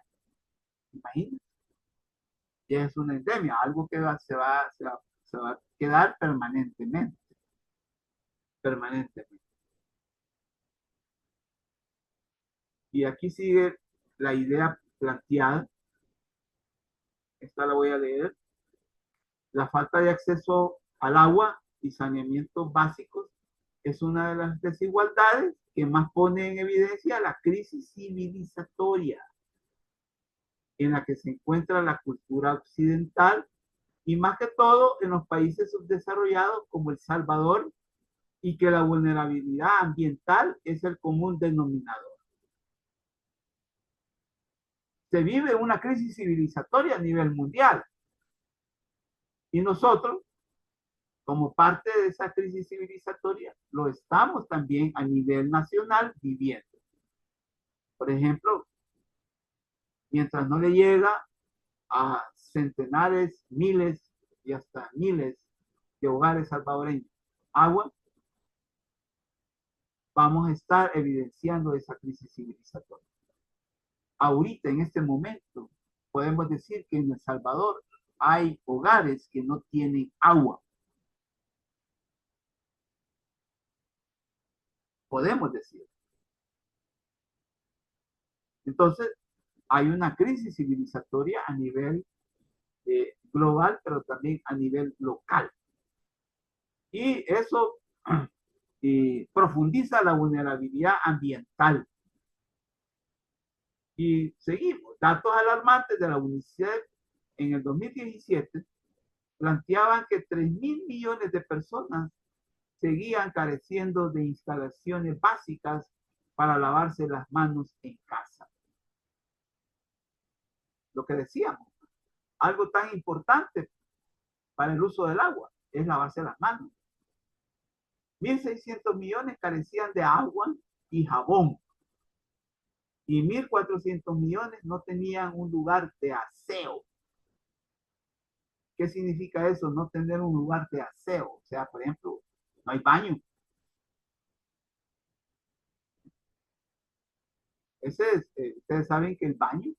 A: Imagínense, ya es una endemia, algo que se va a quedar permanentemente, permanentemente. Y aquí sigue la idea planteada, esta la voy a leer: la falta de acceso al agua y saneamientos básicos es una de las desigualdades que más pone en evidencia la crisis civilizatoria en la que se encuentra la cultura occidental y más que todo en los países subdesarrollados como El Salvador, y que la vulnerabilidad ambiental es el común denominador. Se vive una crisis civilizatoria a nivel mundial y nosotros, como parte de esa crisis civilizatoria, lo estamos también a nivel nacional viviendo. Por ejemplo, mientras no le llega a centenares, miles y hasta miles de hogares salvadoreños agua, vamos a estar evidenciando esa crisis civilizatoria. Ahorita, en este momento, podemos decir que en El Salvador hay hogares que no tienen agua. Podemos decir. Entonces, hay una crisis civilizatoria a nivel global, pero también a nivel local. Y eso profundiza la vulnerabilidad ambiental. Y seguimos. Datos alarmantes de la UNICEF en el 2017 planteaban que 3.000 millones de personas seguían careciendo de instalaciones básicas para lavarse las manos en casa. Lo que decíamos, algo tan importante para el uso del agua es lavarse las manos. 1.600 millones carecían de agua y jabón. Y 1.400 millones no tenían un lugar de aseo. ¿Qué significa eso? No tener un lugar de aseo. O sea, por ejemplo, no hay baño. Ustedes saben que el baño,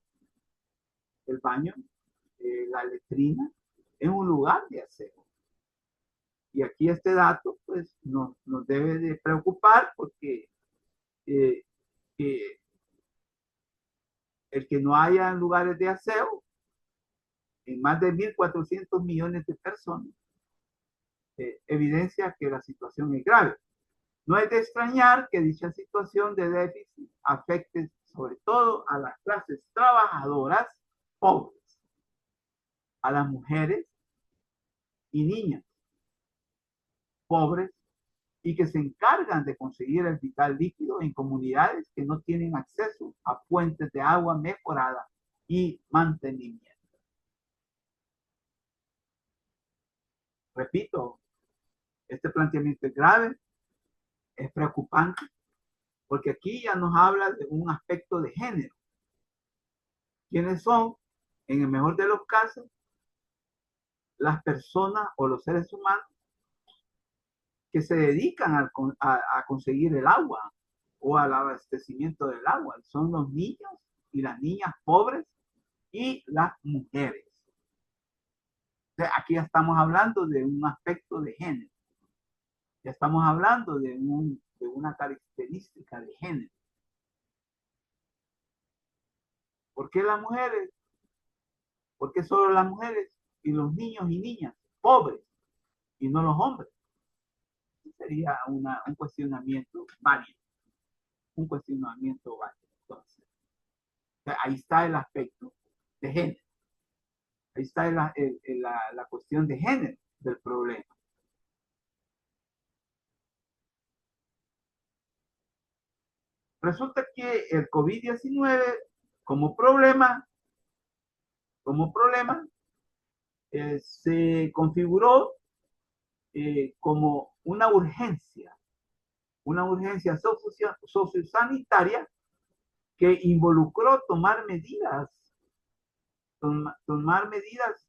A: la letrina, es un lugar de aseo. Y aquí este dato, pues, nos debe de preocupar porque el que no haya lugares de aseo en más de 1.400 millones de personas, evidencia que la situación es grave. No es de extrañar que dicha situación de déficit afecte sobre todo a las clases trabajadoras pobres, a las mujeres y niñas pobres y que se encargan de conseguir el vital líquido en comunidades que no tienen acceso a fuentes de agua mejorada y mantenimiento. Repito, este planteamiento es grave, es preocupante, porque aquí ya nos habla de un aspecto de género. ¿Quiénes son, en el mejor de los casos, las personas o los seres humanos que se dedican a conseguir el agua o al abastecimiento del agua? Son los niños y las niñas pobres y las mujeres. Entonces, aquí ya estamos hablando de un aspecto de género. Ya estamos hablando de una característica de género. ¿Por qué las mujeres? ¿Por qué solo las mujeres y los niños y niñas pobres y no los hombres? Sería un cuestionamiento válido. Un cuestionamiento válido. Entonces, ahí está el aspecto de género. Ahí está la cuestión de género del problema. Resulta que el COVID-19 como problema, se configuró como una urgencia sociosanitaria que involucró tomar medidas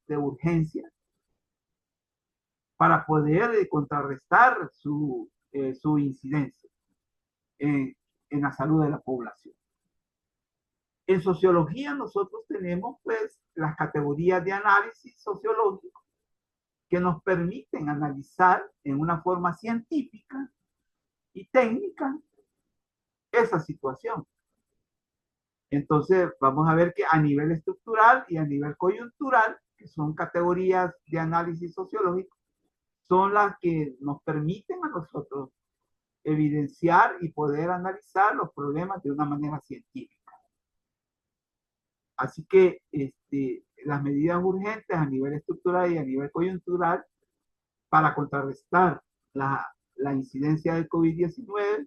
A: de urgencia para poder contrarrestar su incidencia en la salud de la población. En sociología nosotros tenemos pues las categorías de análisis sociológico que nos permiten analizar en una forma científica y técnica esa situación. Entonces vamos a ver que a nivel estructural y a nivel coyuntural, que son categorías de análisis sociológico, son las que nos permiten a nosotros evidenciar y poder analizar los problemas de una manera científica. Así que las medidas urgentes a nivel estructural y a nivel coyuntural para contrarrestar la incidencia del COVID-19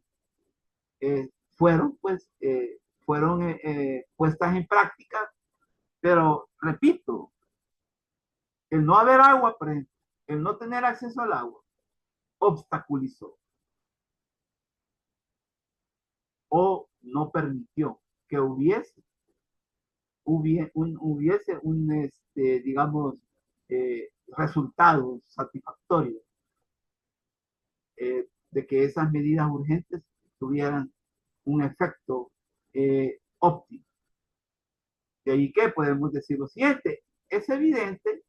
A: fueron puestas en práctica, pero repito, el no haber agua, por ejemplo, el no tener acceso al agua, obstaculizó o no permitió que hubiese digamos, resultados satisfactorios de que esas medidas urgentes tuvieran un efecto óptimo. De ahí que podemos decir lo siguiente: es evidente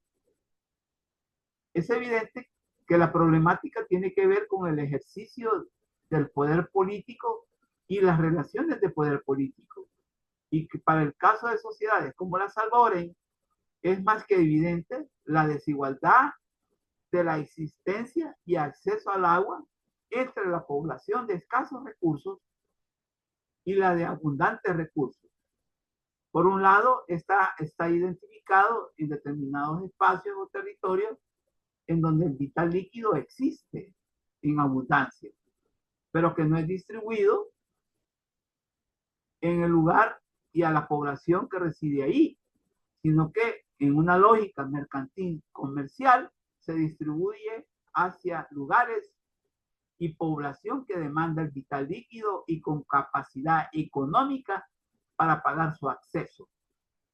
A: que la problemática tiene que ver con el ejercicio del poder político y las relaciones de poder político. Y que para el caso de sociedades como la salvadoreña, es más que evidente la desigualdad de la existencia y acceso al agua entre la población de escasos recursos y la de abundantes recursos. Por un lado, está identificado en determinados espacios o territorios en donde el vital líquido existe en abundancia, pero que no es distribuido en el lugar y a la población que reside ahí, sino que en una lógica mercantil comercial se distribuye hacia lugares y población que demanda el vital líquido y con capacidad económica para pagar su acceso,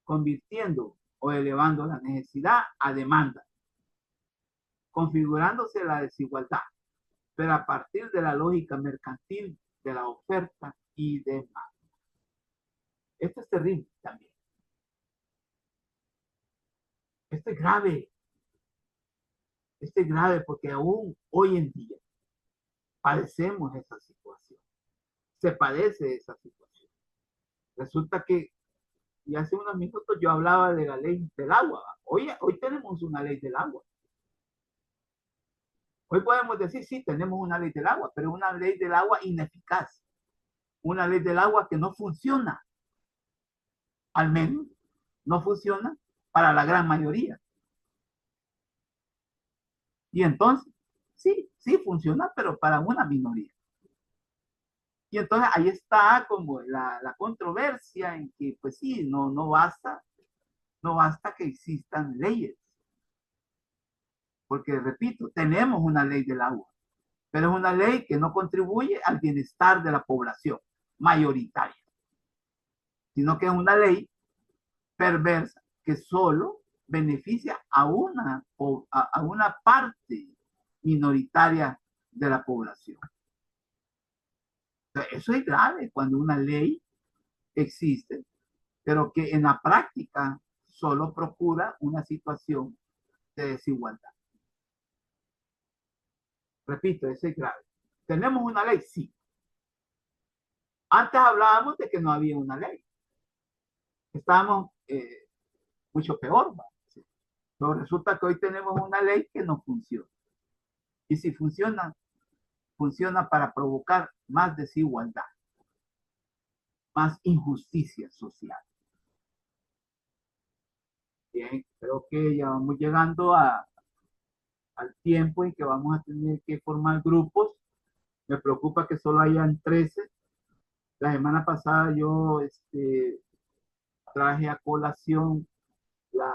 A: convirtiendo o elevando la necesidad a demanda, configurándose la desigualdad, pero a partir de la lógica mercantil de la oferta y demanda. Esto es terrible también. Esto es grave. Esto es grave porque aún hoy en día padecemos esa situación. Se padece esa situación. Resulta que, y hace unos minutos yo hablaba de la ley del agua. Hoy tenemos una ley del agua. Hoy podemos decir, sí, tenemos una ley del agua, pero una ley del agua ineficaz. Una ley del agua que no funciona. Al menos no funciona para la gran mayoría. Y entonces, sí funciona, pero para una minoría. Y entonces ahí está como la controversia en que, pues sí, no basta que existan leyes. Porque, repito, tenemos una ley del agua, pero es una ley que no contribuye al bienestar de la población mayoritaria, sino que es una ley perversa que solo beneficia a una parte minoritaria de la población. Eso es grave cuando una ley existe, pero que en la práctica solo procura una situación de desigualdad. Repito, ese es grave. ¿Tenemos una ley? Sí. Antes hablábamos de que no había una ley. Estábamos mucho peor, ¿va? Sí. Pero resulta que hoy tenemos una ley que no funciona. Y si funciona, funciona para provocar más desigualdad, más injusticia social. Bien, creo que ya vamos llegando al tiempo en que vamos a tener que formar grupos. Me preocupa que solo hayan 13. La semana pasada yo traje a colación la,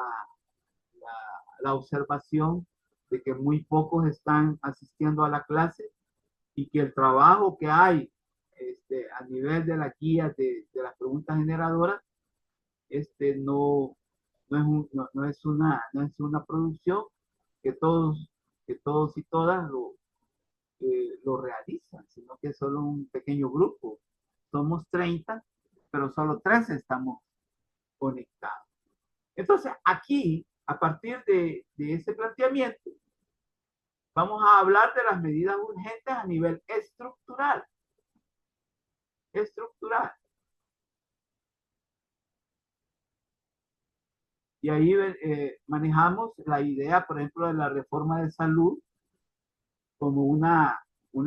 A: la observación de que muy pocos están asistiendo a la clase y que el trabajo que hay a nivel de la guía de las preguntas generadoras no es una producción que todos y todas lo realizan, sino que es solo un pequeño grupo. Somos 30, pero solo 13 estamos conectados. Entonces, aquí, a partir de ese planteamiento, vamos a hablar de las medidas urgentes a nivel estructural. Estructural. Y ahí manejamos la idea, por ejemplo, de la reforma de salud como una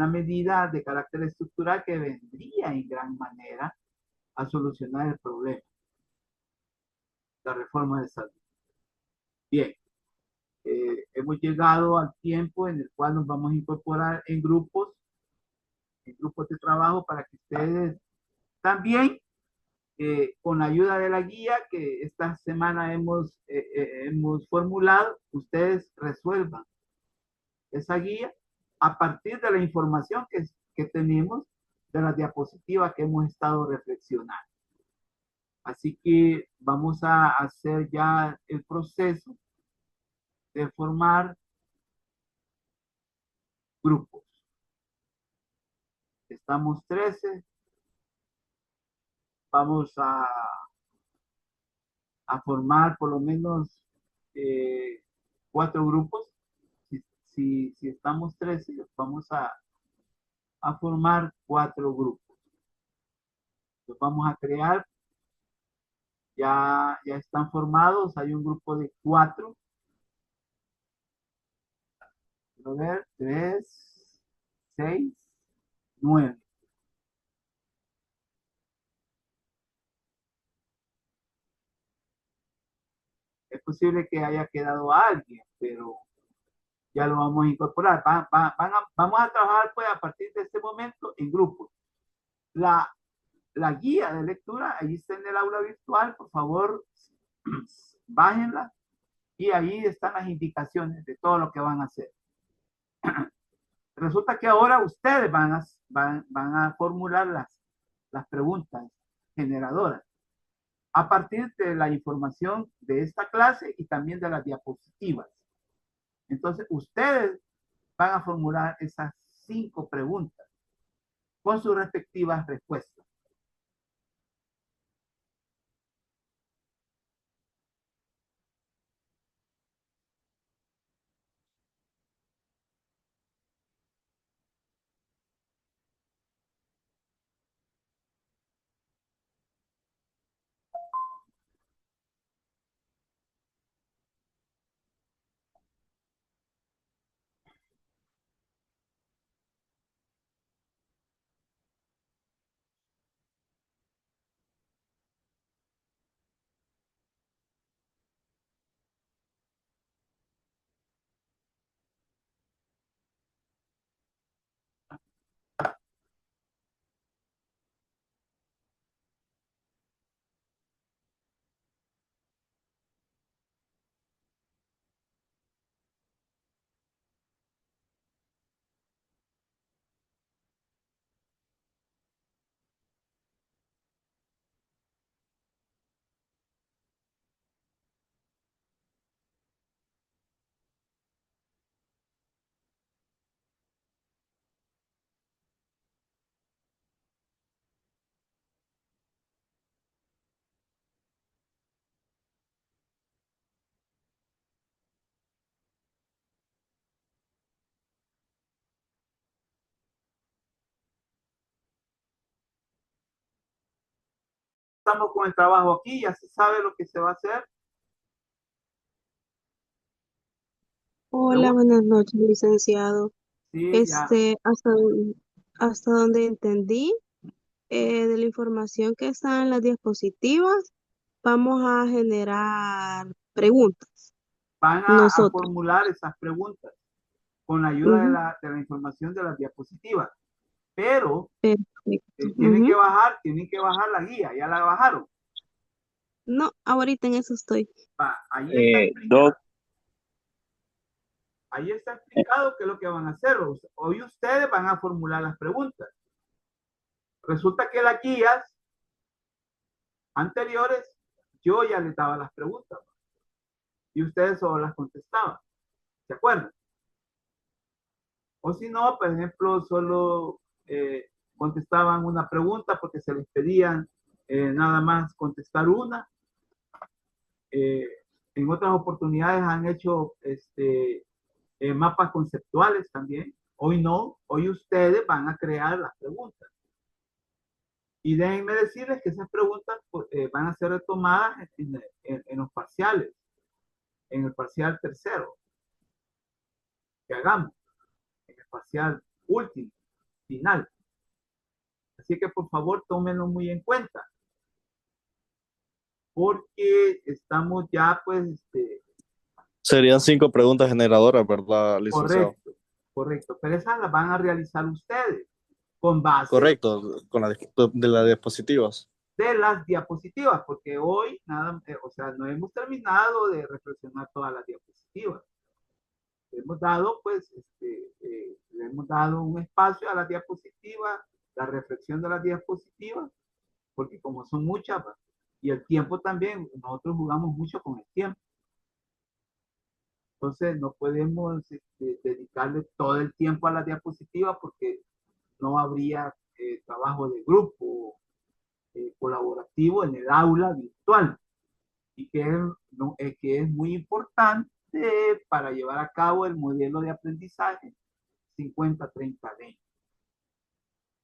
A: medida de carácter estructural que vendría en gran manera a solucionar el problema, la reforma de salud. Bien, hemos llegado al tiempo en el cual nos vamos a incorporar en grupos de trabajo para que ustedes también, con la ayuda de la guía que esta semana hemos formulado, ustedes resuelvan esa guía a partir de la información que tenemos de las diapositivas que hemos estado reflexionando. Así que vamos a hacer ya el proceso de formar grupos. Estamos 13. Vamos a formar por lo menos 4 grupos. Si estamos 13, vamos a formar 4 grupos. Los vamos a crear. Ya están formados. Hay un grupo de 4. A ver, 3, 6, 9. Es posible que haya quedado alguien, pero ya lo vamos a incorporar. Vamos a trabajar pues a partir de este momento en grupos. La guía de lectura, ahí está en el aula virtual, por favor, bájenla y ahí están las indicaciones de todo lo que van a hacer. Resulta que ahora ustedes van a formular las preguntas generadoras a partir de la información de esta clase y también de las diapositivas. Entonces, ustedes van a formular esas 5 preguntas con sus respectivas respuestas. estamos con el trabajo aquí, ya se sabe lo que se va a hacer.
F: Hola, buenas noches, licenciado.
A: Sí, ya
F: Hasta donde entendí, de la información que está en las diapositivas, vamos a generar preguntas.
A: van a
F: Nosotros.
A: formular esas preguntas con la ayuda
F: Ujú.
A: de la información de las diapositivas. Pero
F: Perfecto.
A: tienen
F: Ujú.
A: que bajar la guía, ya la bajaron.
F: No, ahorita en eso estoy.
A: Ahí está explicado.
D: Doc,
A: Ahí está explicado qué es lo que van a hacer. Hoy ustedes van a formular las preguntas. Resulta que las guías anteriores, yo ya les daba las preguntas y ustedes solo las contestaban. ¿Se acuerdan? O si no, por ejemplo, solo contestaban una pregunta porque se les pedían nada más contestar una. En otras oportunidades han hecho mapas conceptuales también. Hoy no, hoy ustedes van a crear las preguntas. Y déjenme decirles que esas preguntas van a ser retomadas en los parciales, en el parcial tercero que hagamos, en el parcial último, final. Así que por favor tómenlo muy en cuenta, porque estamos ya pues,
B: Serían 5 preguntas generadoras, ¿verdad, licenciado?
A: correcto, correcto, pero esas las van a realizar ustedes con base
B: Correcto, con de las diapositivas.
A: de las diapositivas, porque hoy nada, o sea, no hemos terminado de reflexionar todas las diapositivas. Le hemos dado, pues, le hemos dado un espacio a las diapositivas, la reflexión de las diapositivas, porque como son muchas, y el tiempo también, nosotros jugamos mucho con el tiempo. Entonces, no podemos dedicarle todo el tiempo a la diapositiva porque no habría trabajo de grupo colaborativo en el aula virtual y que es muy importante para llevar a cabo el modelo de aprendizaje 50-30-20.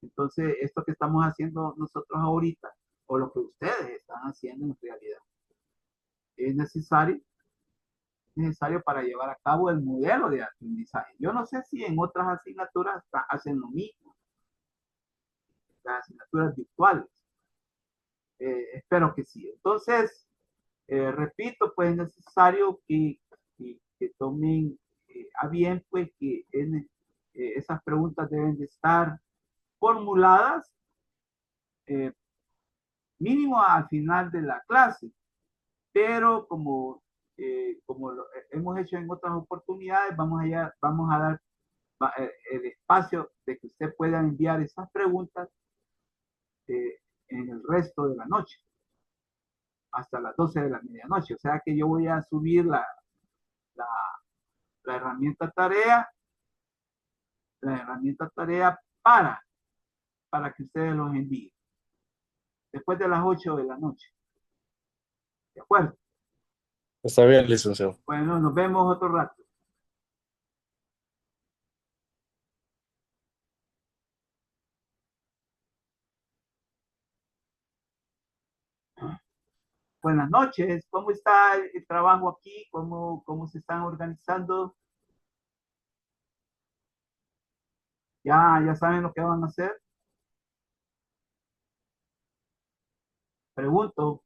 A: Entonces, esto que estamos haciendo nosotros ahorita, o lo que ustedes están haciendo en realidad, es necesario para llevar a cabo el modelo de aprendizaje. Yo no sé si en otras asignaturas hacen lo mismo, las asignaturas virtuales. Espero que sí. Entonces, repito, pues es necesario que tomen a bien, pues que esas preguntas deben de estar formuladas mínimo al final de la clase, pero como lo hemos hecho en otras oportunidades, vamos a dar el espacio de que usted pueda enviar esas preguntas en el resto de la noche, hasta las 12 de la medianoche. O sea que yo voy a subir la, la herramienta tarea para que ustedes los envíen después de las 8 de la noche. ¿De acuerdo?
B: Está bien, licenciado.
A: Bueno, nos vemos otro rato. Buenas noches, ¿cómo está el trabajo aquí? ¿Cómo se están organizando? ¿Ya saben lo que van a hacer? Pregunto.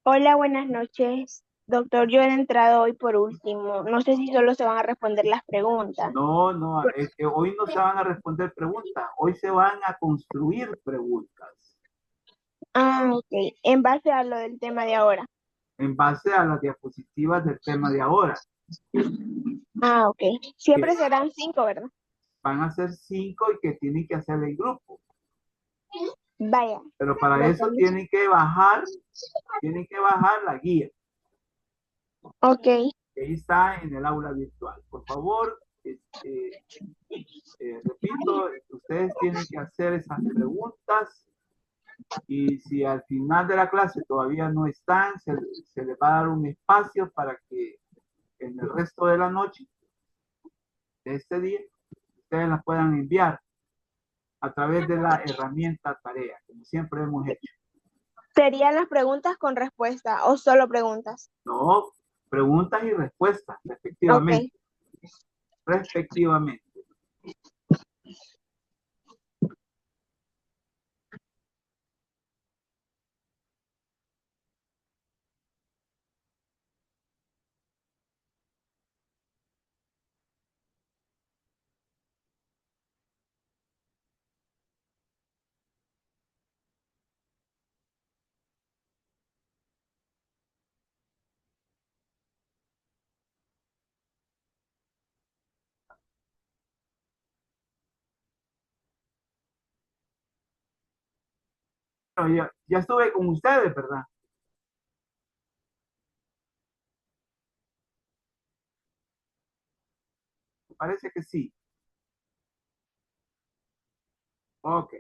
G: Hola, buenas noches. Doctor, yo he entrado hoy por último. No sé si solo se van a responder las preguntas.
A: No, es que hoy no se van a responder preguntas, hoy se van a construir preguntas
G: Ah, ok. En base a lo del tema de ahora.
A: en base a las diapositivas del tema de ahora.
G: Ah, ok. Siempre
A: Que
G: serán 5, ¿verdad?
A: van a ser 5 y que tienen que hacer el grupo.
G: Vaya.
A: Pero para eso tienen que bajar la guía.
G: Ok.
A: Que ahí está en el aula virtual. Por favor, repito, ustedes tienen que hacer esas preguntas y si al final de la clase todavía no están, se les va a dar un espacio para que en el resto de la noche de este día ustedes las puedan enviar a través de la herramienta tarea, como siempre hemos hecho.
G: ¿Serían las preguntas con respuesta o solo preguntas?
A: No, preguntas y respuestas,
G: Ok.
A: respectivamente. Respectivamente. Bueno, ya estuve con ustedes, ¿verdad? Parece que sí. Ok.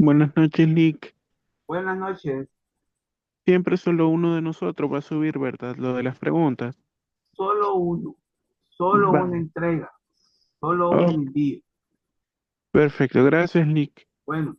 H: Buenas noches, Lick.
A: Buenas noches.
H: Siempre solo uno de nosotros va a subir, ¿verdad? Lo de las preguntas.
A: Solo uno. Solo
H: Va.
A: una entrega. Solo
H: Oh,
A: un envío.
H: perfecto, gracias, Lick.
A: Bueno,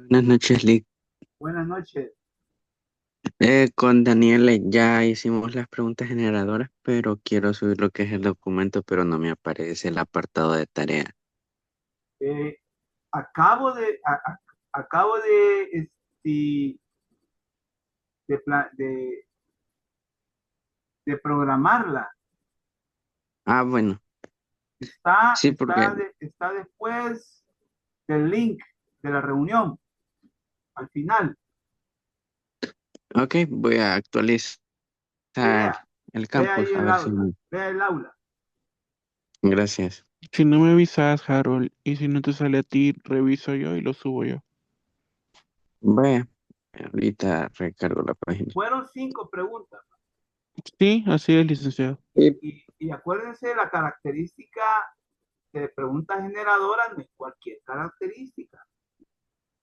I: Buenas noches, Lick.
A: Buenas noches.
I: Con Daniela ya hicimos las preguntas generadoras, pero quiero subir lo que es el documento, pero no me aparece el apartado de tarea.
A: Eh, acabo de, acabo de programarla.
I: Bueno,
A: Está,
I: sí, porque,
A: está después del link de la reunión, al final.
I: ok, voy a actualizar
A: Vea,
I: el
A: vea
I: campus,
A: ahí
I: a
A: el
I: ver si...
A: aula, vea el aula.
I: Gracias.
H: Si no me avisas, Harold, y si no te sale a ti, reviso yo y lo subo yo.
I: Voy ahorita recargo la página.
A: Fueron 5 preguntas.
H: Sí, así es, licenciado.
I: Sí.
A: Y acuérdense, la característica de preguntas generadoras no es cualquier característica.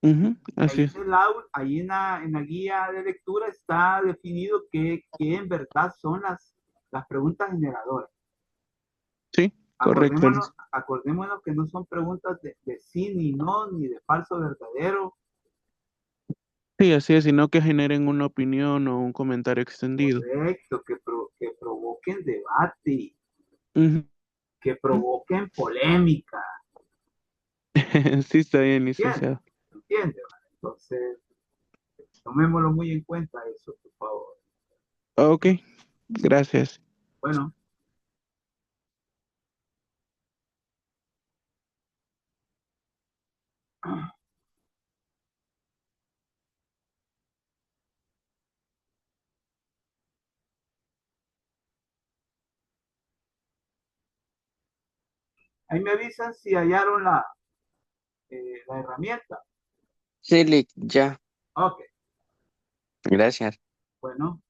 H: Ujú,
A: Ahí
H: así
A: en
H: es.
A: el aula, ahí en la guía de lectura está definido que en verdad son las preguntas generadoras.
H: Sí, correcto.
A: Acordémonos que no son preguntas de sí ni no, ni de falso verdadero.
H: Sí, así es, sino que generen una opinión o un comentario extendido.
A: Correcto, que provoquen debate,
H: Ujú.
A: que provoquen polémica.
H: Sí, está bien,
A: ¿Entiendes?
H: licenciado.
A: ¿Entiendes? Entonces, tomémoslo muy en cuenta eso, por favor.
H: Ok, gracias.
A: Bueno, ahí me avisan si hallaron la herramienta.
I: Sí, Lick, ya.
A: Ok,
I: Gracias.
A: bueno.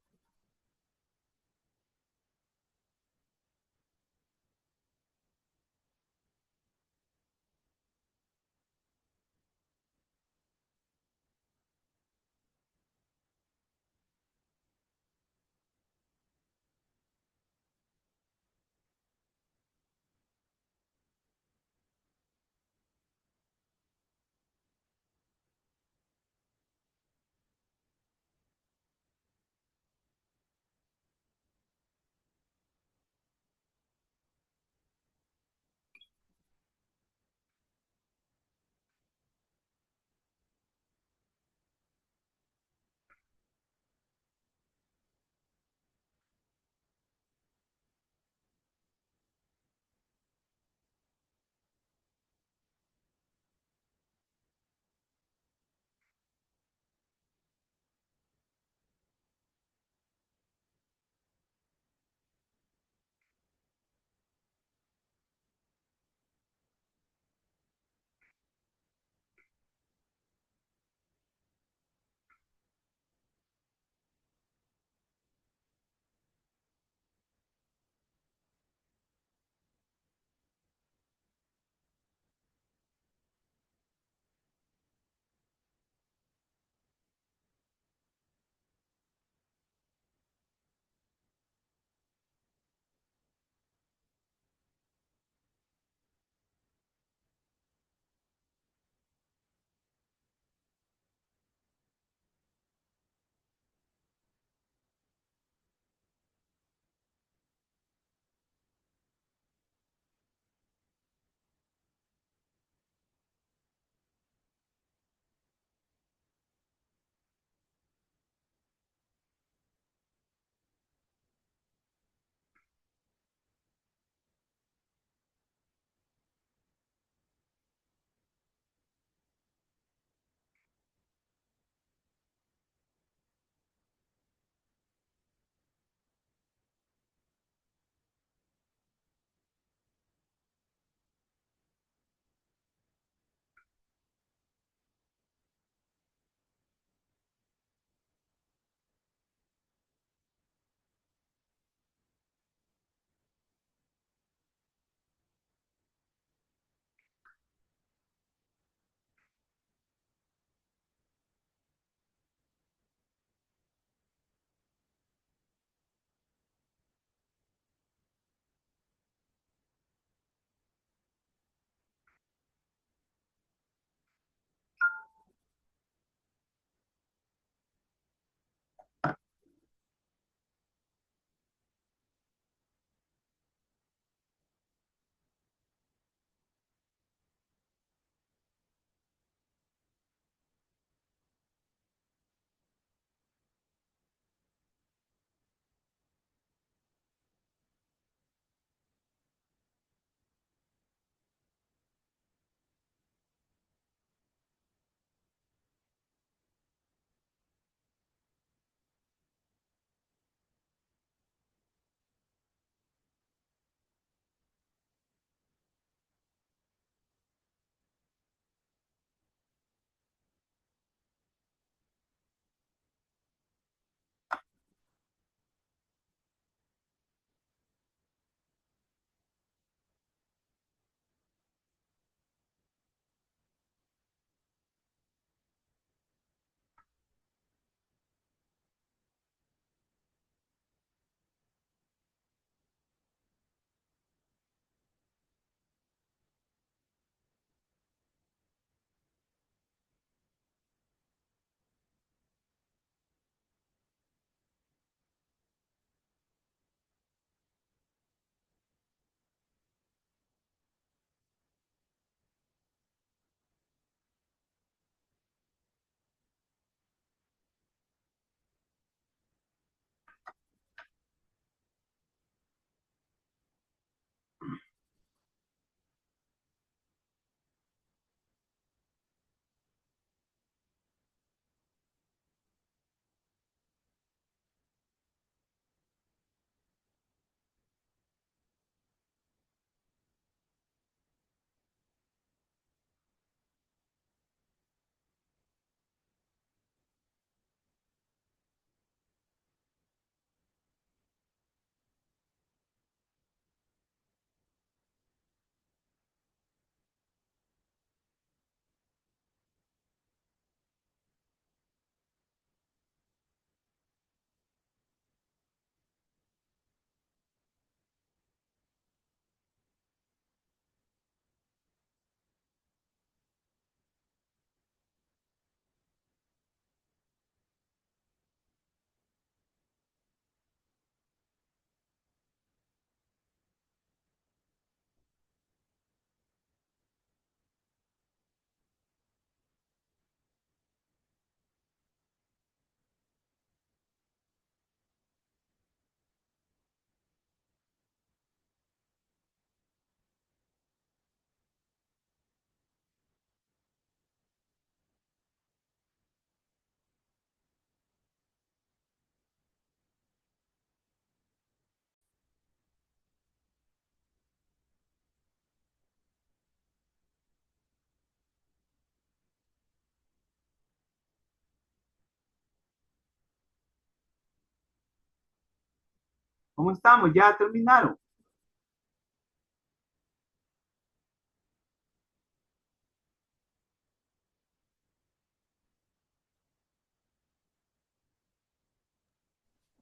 A: ¿Cómo estamos? ¿Ya terminaron?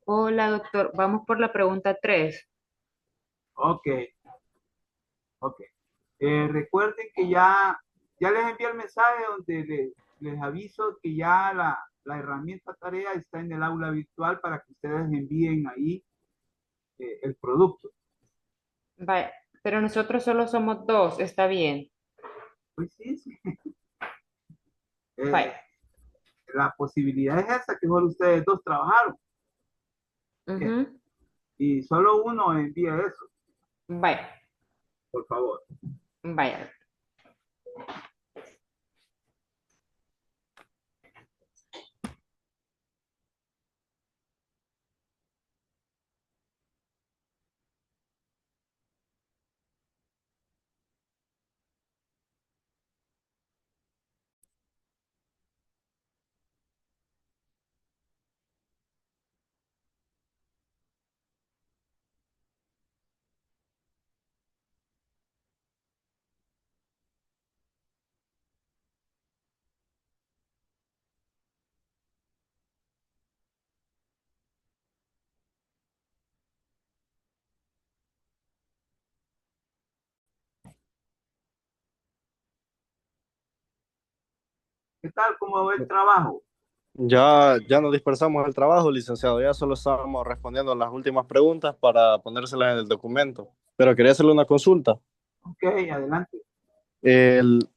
J: Hola, doctor. Vamos por la pregunta 3.
A: Ok, ok. Recuerden que ya les envié el mensaje donde les aviso que ya la herramienta tarea está en el aula virtual para que ustedes envíen ahí el producto.
J: Vaya, pero nosotros solo somos dos, está bien.
A: Pues sí, sí.
J: Vaya.
A: La posibilidad es esa, que solo ustedes dos trabajaron. Bien.
J: Ujú.
A: Y solo uno envía eso,
J: Vaya,
A: por favor.
J: vaya.
A: ¿Qué tal? ¿Cómo va el trabajo?
B: Ya nos dispersamos el trabajo, licenciado. Ya solo estábamos respondiendo las últimas preguntas para ponérselas en el documento. Pero quería hacerle una consulta.
A: Ok, adelante.
B: El,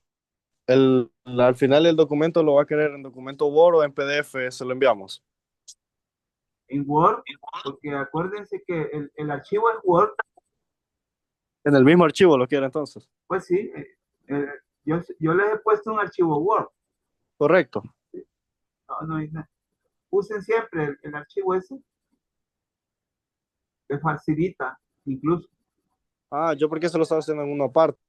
B: al final el documento lo va a querer en documento Word o en PDF, se lo enviamos.
A: En Word, porque acuérdense que el archivo es Word,
B: En el mismo archivo lo quiere entonces.
A: pues sí, eh, yo les he puesto un archivo Word.
B: Correcto.
A: No. Usen siempre el archivo ese, que facilita, incluso.
B: Ah, yo porque se lo estaba haciendo en una parte,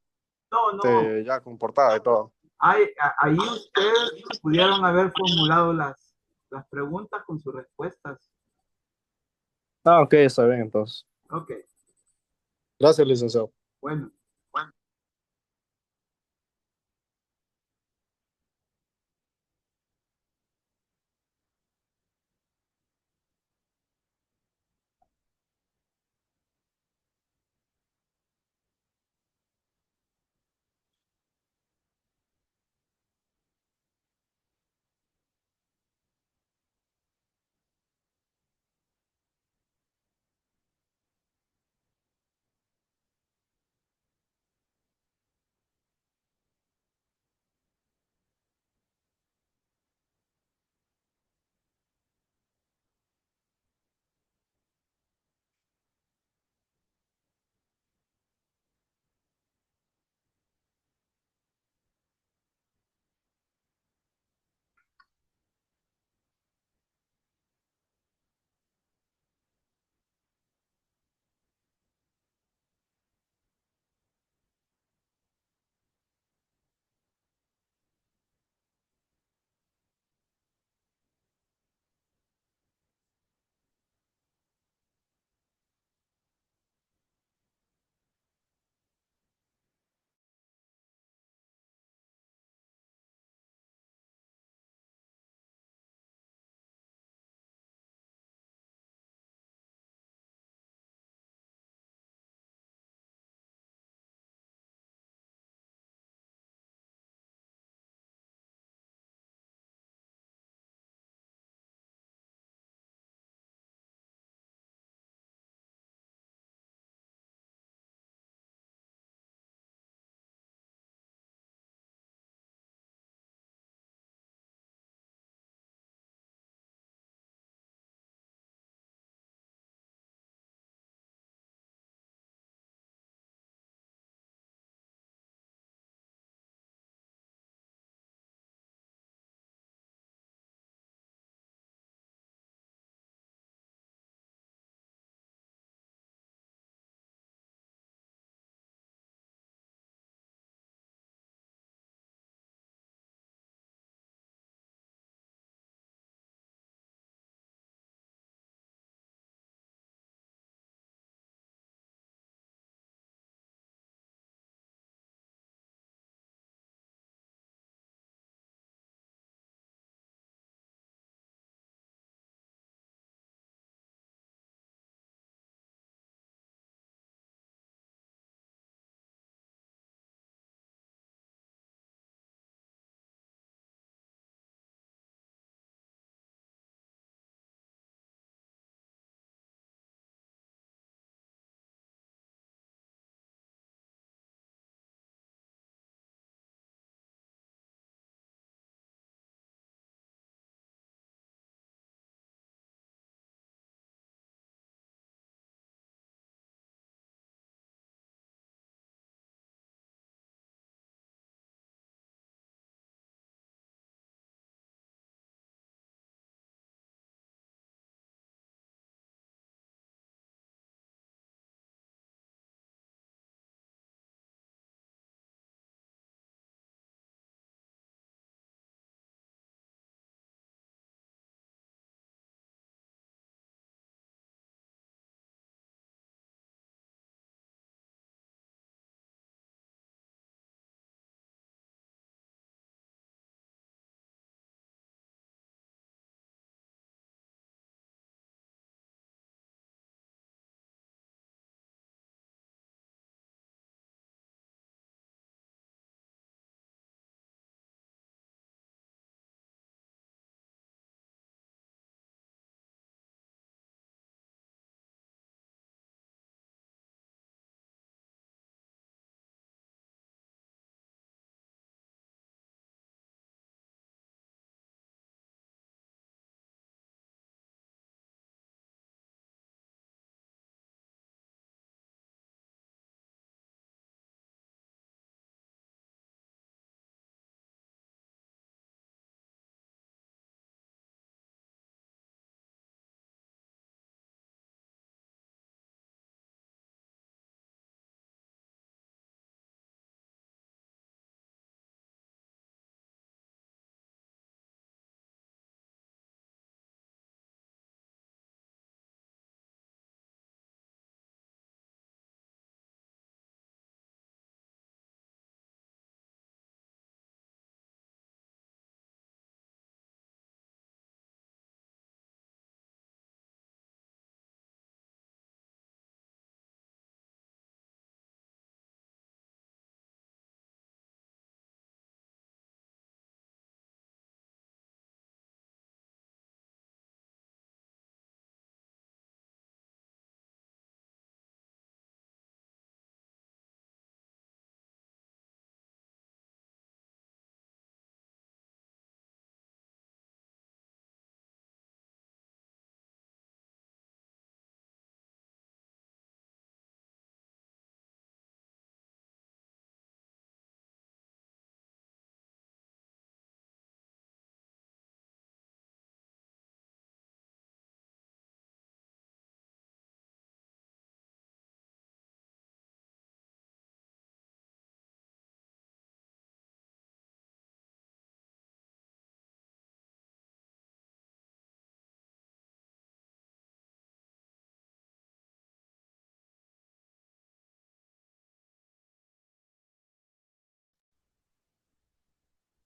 A: No,
B: ya con portada y todo.
A: ahí ustedes pudieron haber formulado las preguntas con sus respuestas.
B: Ah, ok, está bien entonces.
A: Ok,
B: Gracias, licenciado.
A: bueno.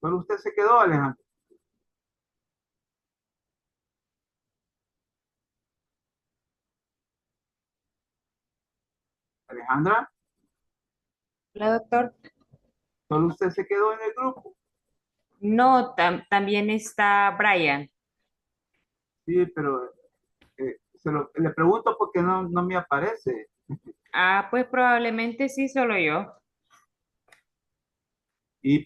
A: Solo usted se quedó, Alejandra. Alejandra,
J: Hola, doctor.
A: solo usted se quedó en el grupo.
J: No, también está Brian.
A: Sí, pero le pregunto porque no me aparece.
J: Ah, pues probablemente sí, solo yo.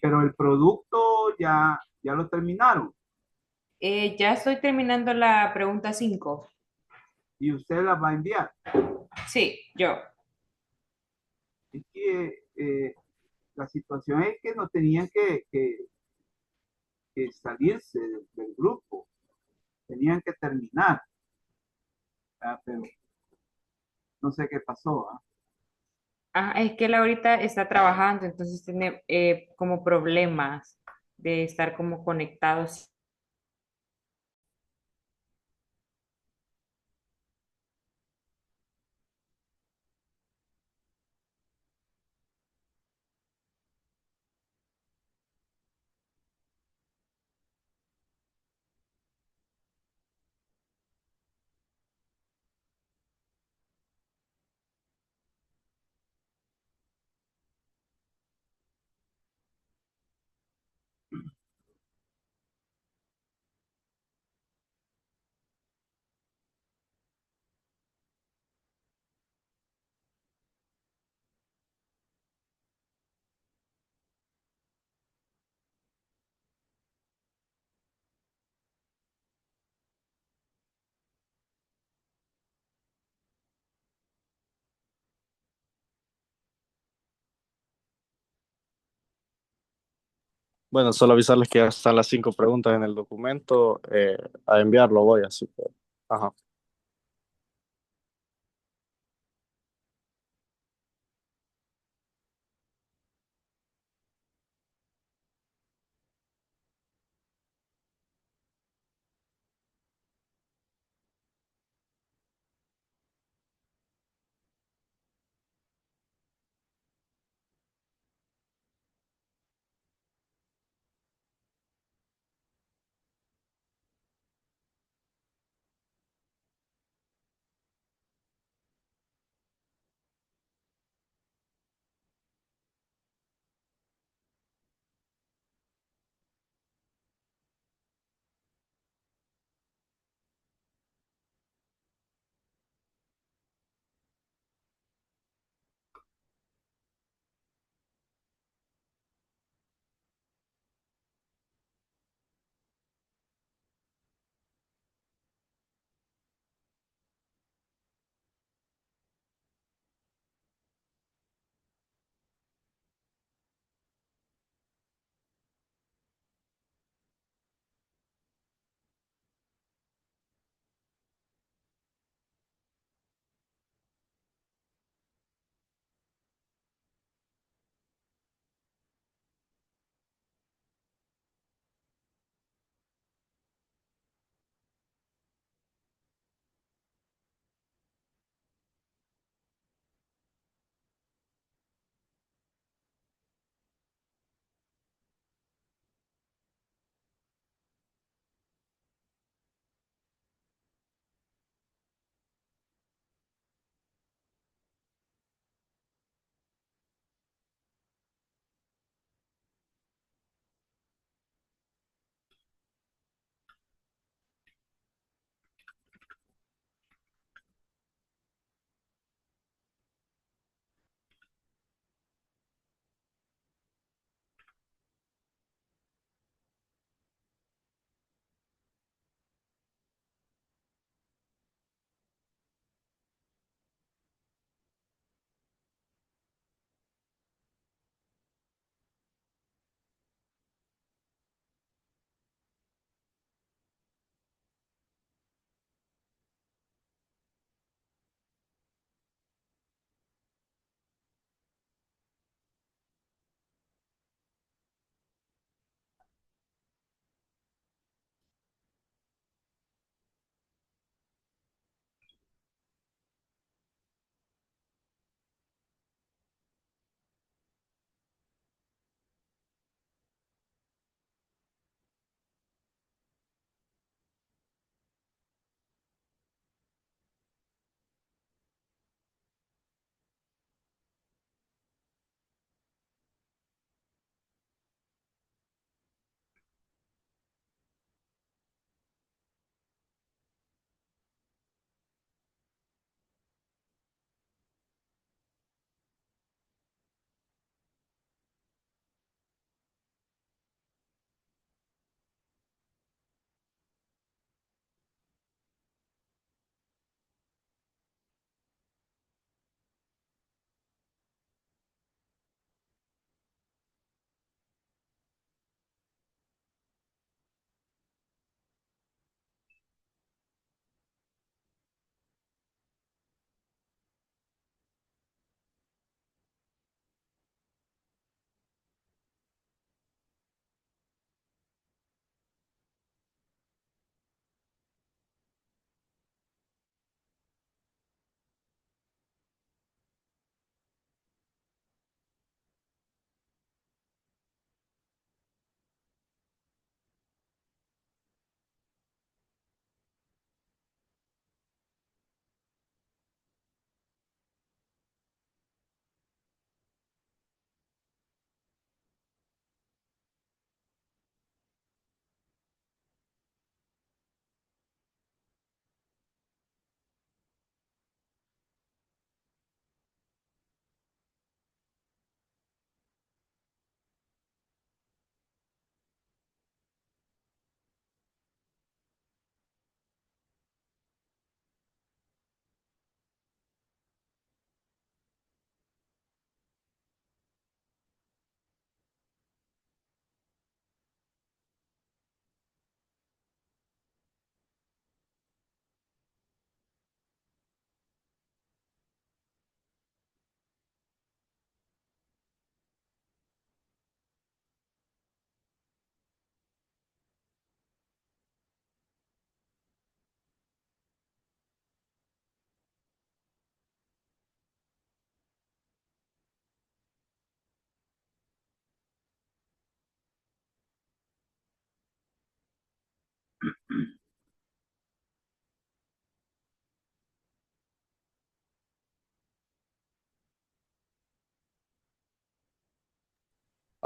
A: Pero el producto ya lo terminaron
J: Ya estoy terminando la pregunta 5.
A: y usted la va a enviar.
J: Sí, yo.
A: Es que la situación es que no tenían que salirse del grupo, tenían que terminar. Pero no sé qué pasó.
J: Ah, es que él ahorita está trabajando, entonces tiene como problemas de estar como conectados.
B: Bueno, solo avisarles que ya están las 5 preguntas en el documento. A enviarlo voy, así que. Ajá.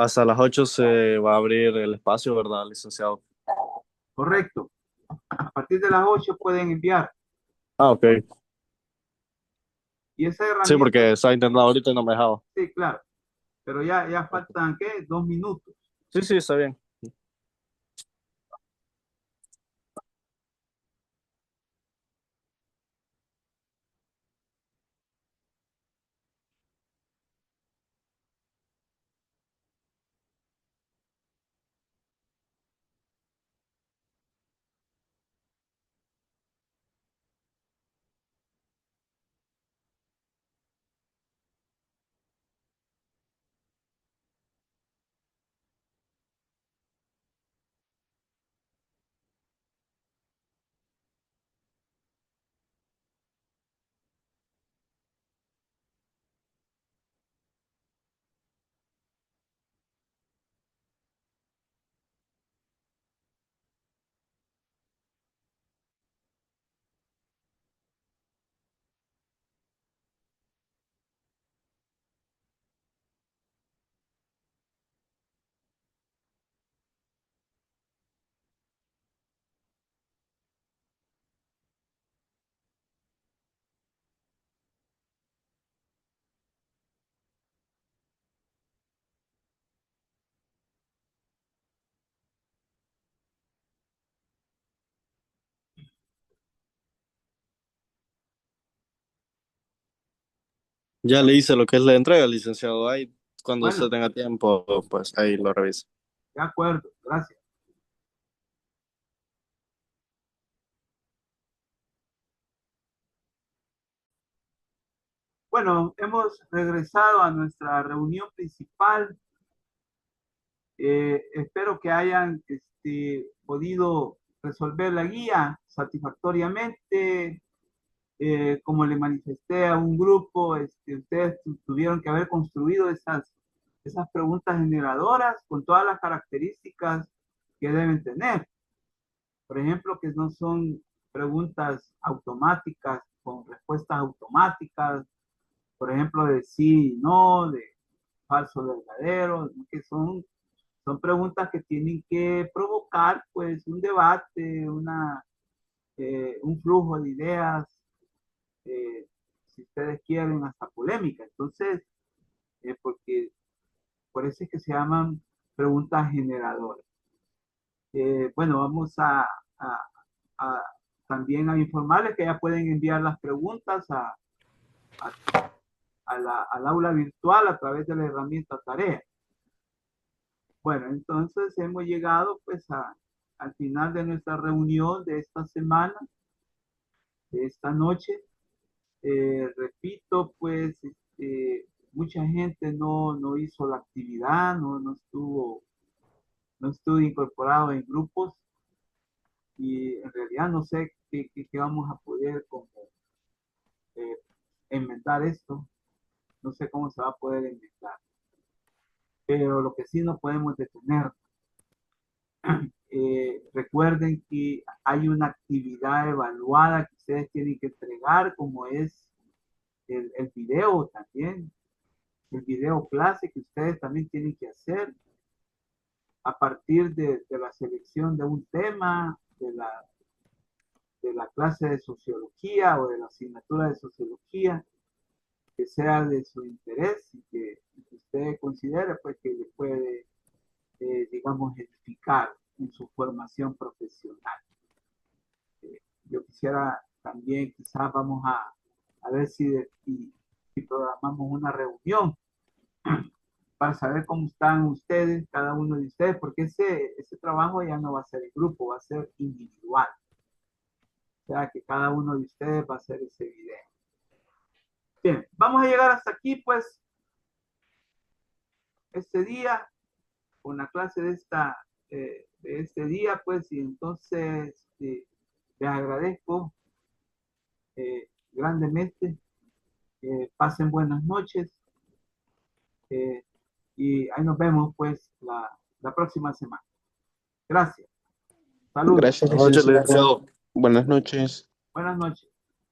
B: Hasta las 8 se va a abrir el espacio, ¿verdad, licenciado?
A: Correcto. A partir de las 8 pueden enviar.
B: Ah, ok.
A: Y esa
B: Sí,
A: herramienta,
B: porque estaba intentando ahorita y no me dejaba.
A: sí, claro. Pero ya faltan, ¿qué? 2 minutos.
B: Sí, sí, está bien. Ya le hice lo que es la entrega, licenciado. Ahí, cuando usted
A: Bueno,
B: tenga tiempo, pues ahí lo revisa.
A: de acuerdo. Gracias. Bueno, hemos regresado a nuestra reunión principal. Espero que hayan podido resolver la guía satisfactoriamente. Como le manifesté a un grupo, ustedes tuvieron que haber construido esas preguntas generadoras con todas las características que deben tener. Por ejemplo, que no son preguntas automáticas con respuestas automáticas, por ejemplo, de sí y no, de falso verdadero, que son preguntas que tienen que provocar pues un debate, un flujo de ideas, si ustedes quieren, hasta polémica. Entonces, porque por eso es que se llaman preguntas generadoras. Bueno, vamos a también a informarles que ya pueden enviar las preguntas al aula virtual a través de la herramienta tarea. Bueno, entonces hemos llegado pues al final de nuestra reunión de esta semana, de esta noche. Repito, pues mucha gente no hizo la actividad, no estuvo incorporado en grupos y en realidad no sé qué vamos a poder como, eh, inventar esto, no sé cómo se va a poder inventar, pero lo que sí no podemos detener. Recuerden que hay una actividad evaluada que ustedes tienen que entregar, como es el video también, el video clase que ustedes también tienen que hacer a partir de la selección de un tema, de la clase de sociología o de la asignatura de sociología que sea de su interés y que usted considere pues que le puede, digamos, edificar en su formación profesional. Yo quisiera también, quizás vamos a ver si programamos una reunión para saber cómo están ustedes, cada uno de ustedes, porque ese trabajo ya no va a ser en grupo, va a ser individual. O sea, que cada uno de ustedes va a hacer ese video. Bien, vamos a llegar hasta aquí, pues, este día, con la clase de este día, pues, y entonces les agradezco grandemente. Pasen buenas noches y ahí nos vemos, pues, la próxima semana. Gracias. Saludos.
H: Gracias,
B: Buenas noches,
H: licenciado.
B: licenciado.
H: Buenas noches.
A: Buenas noches.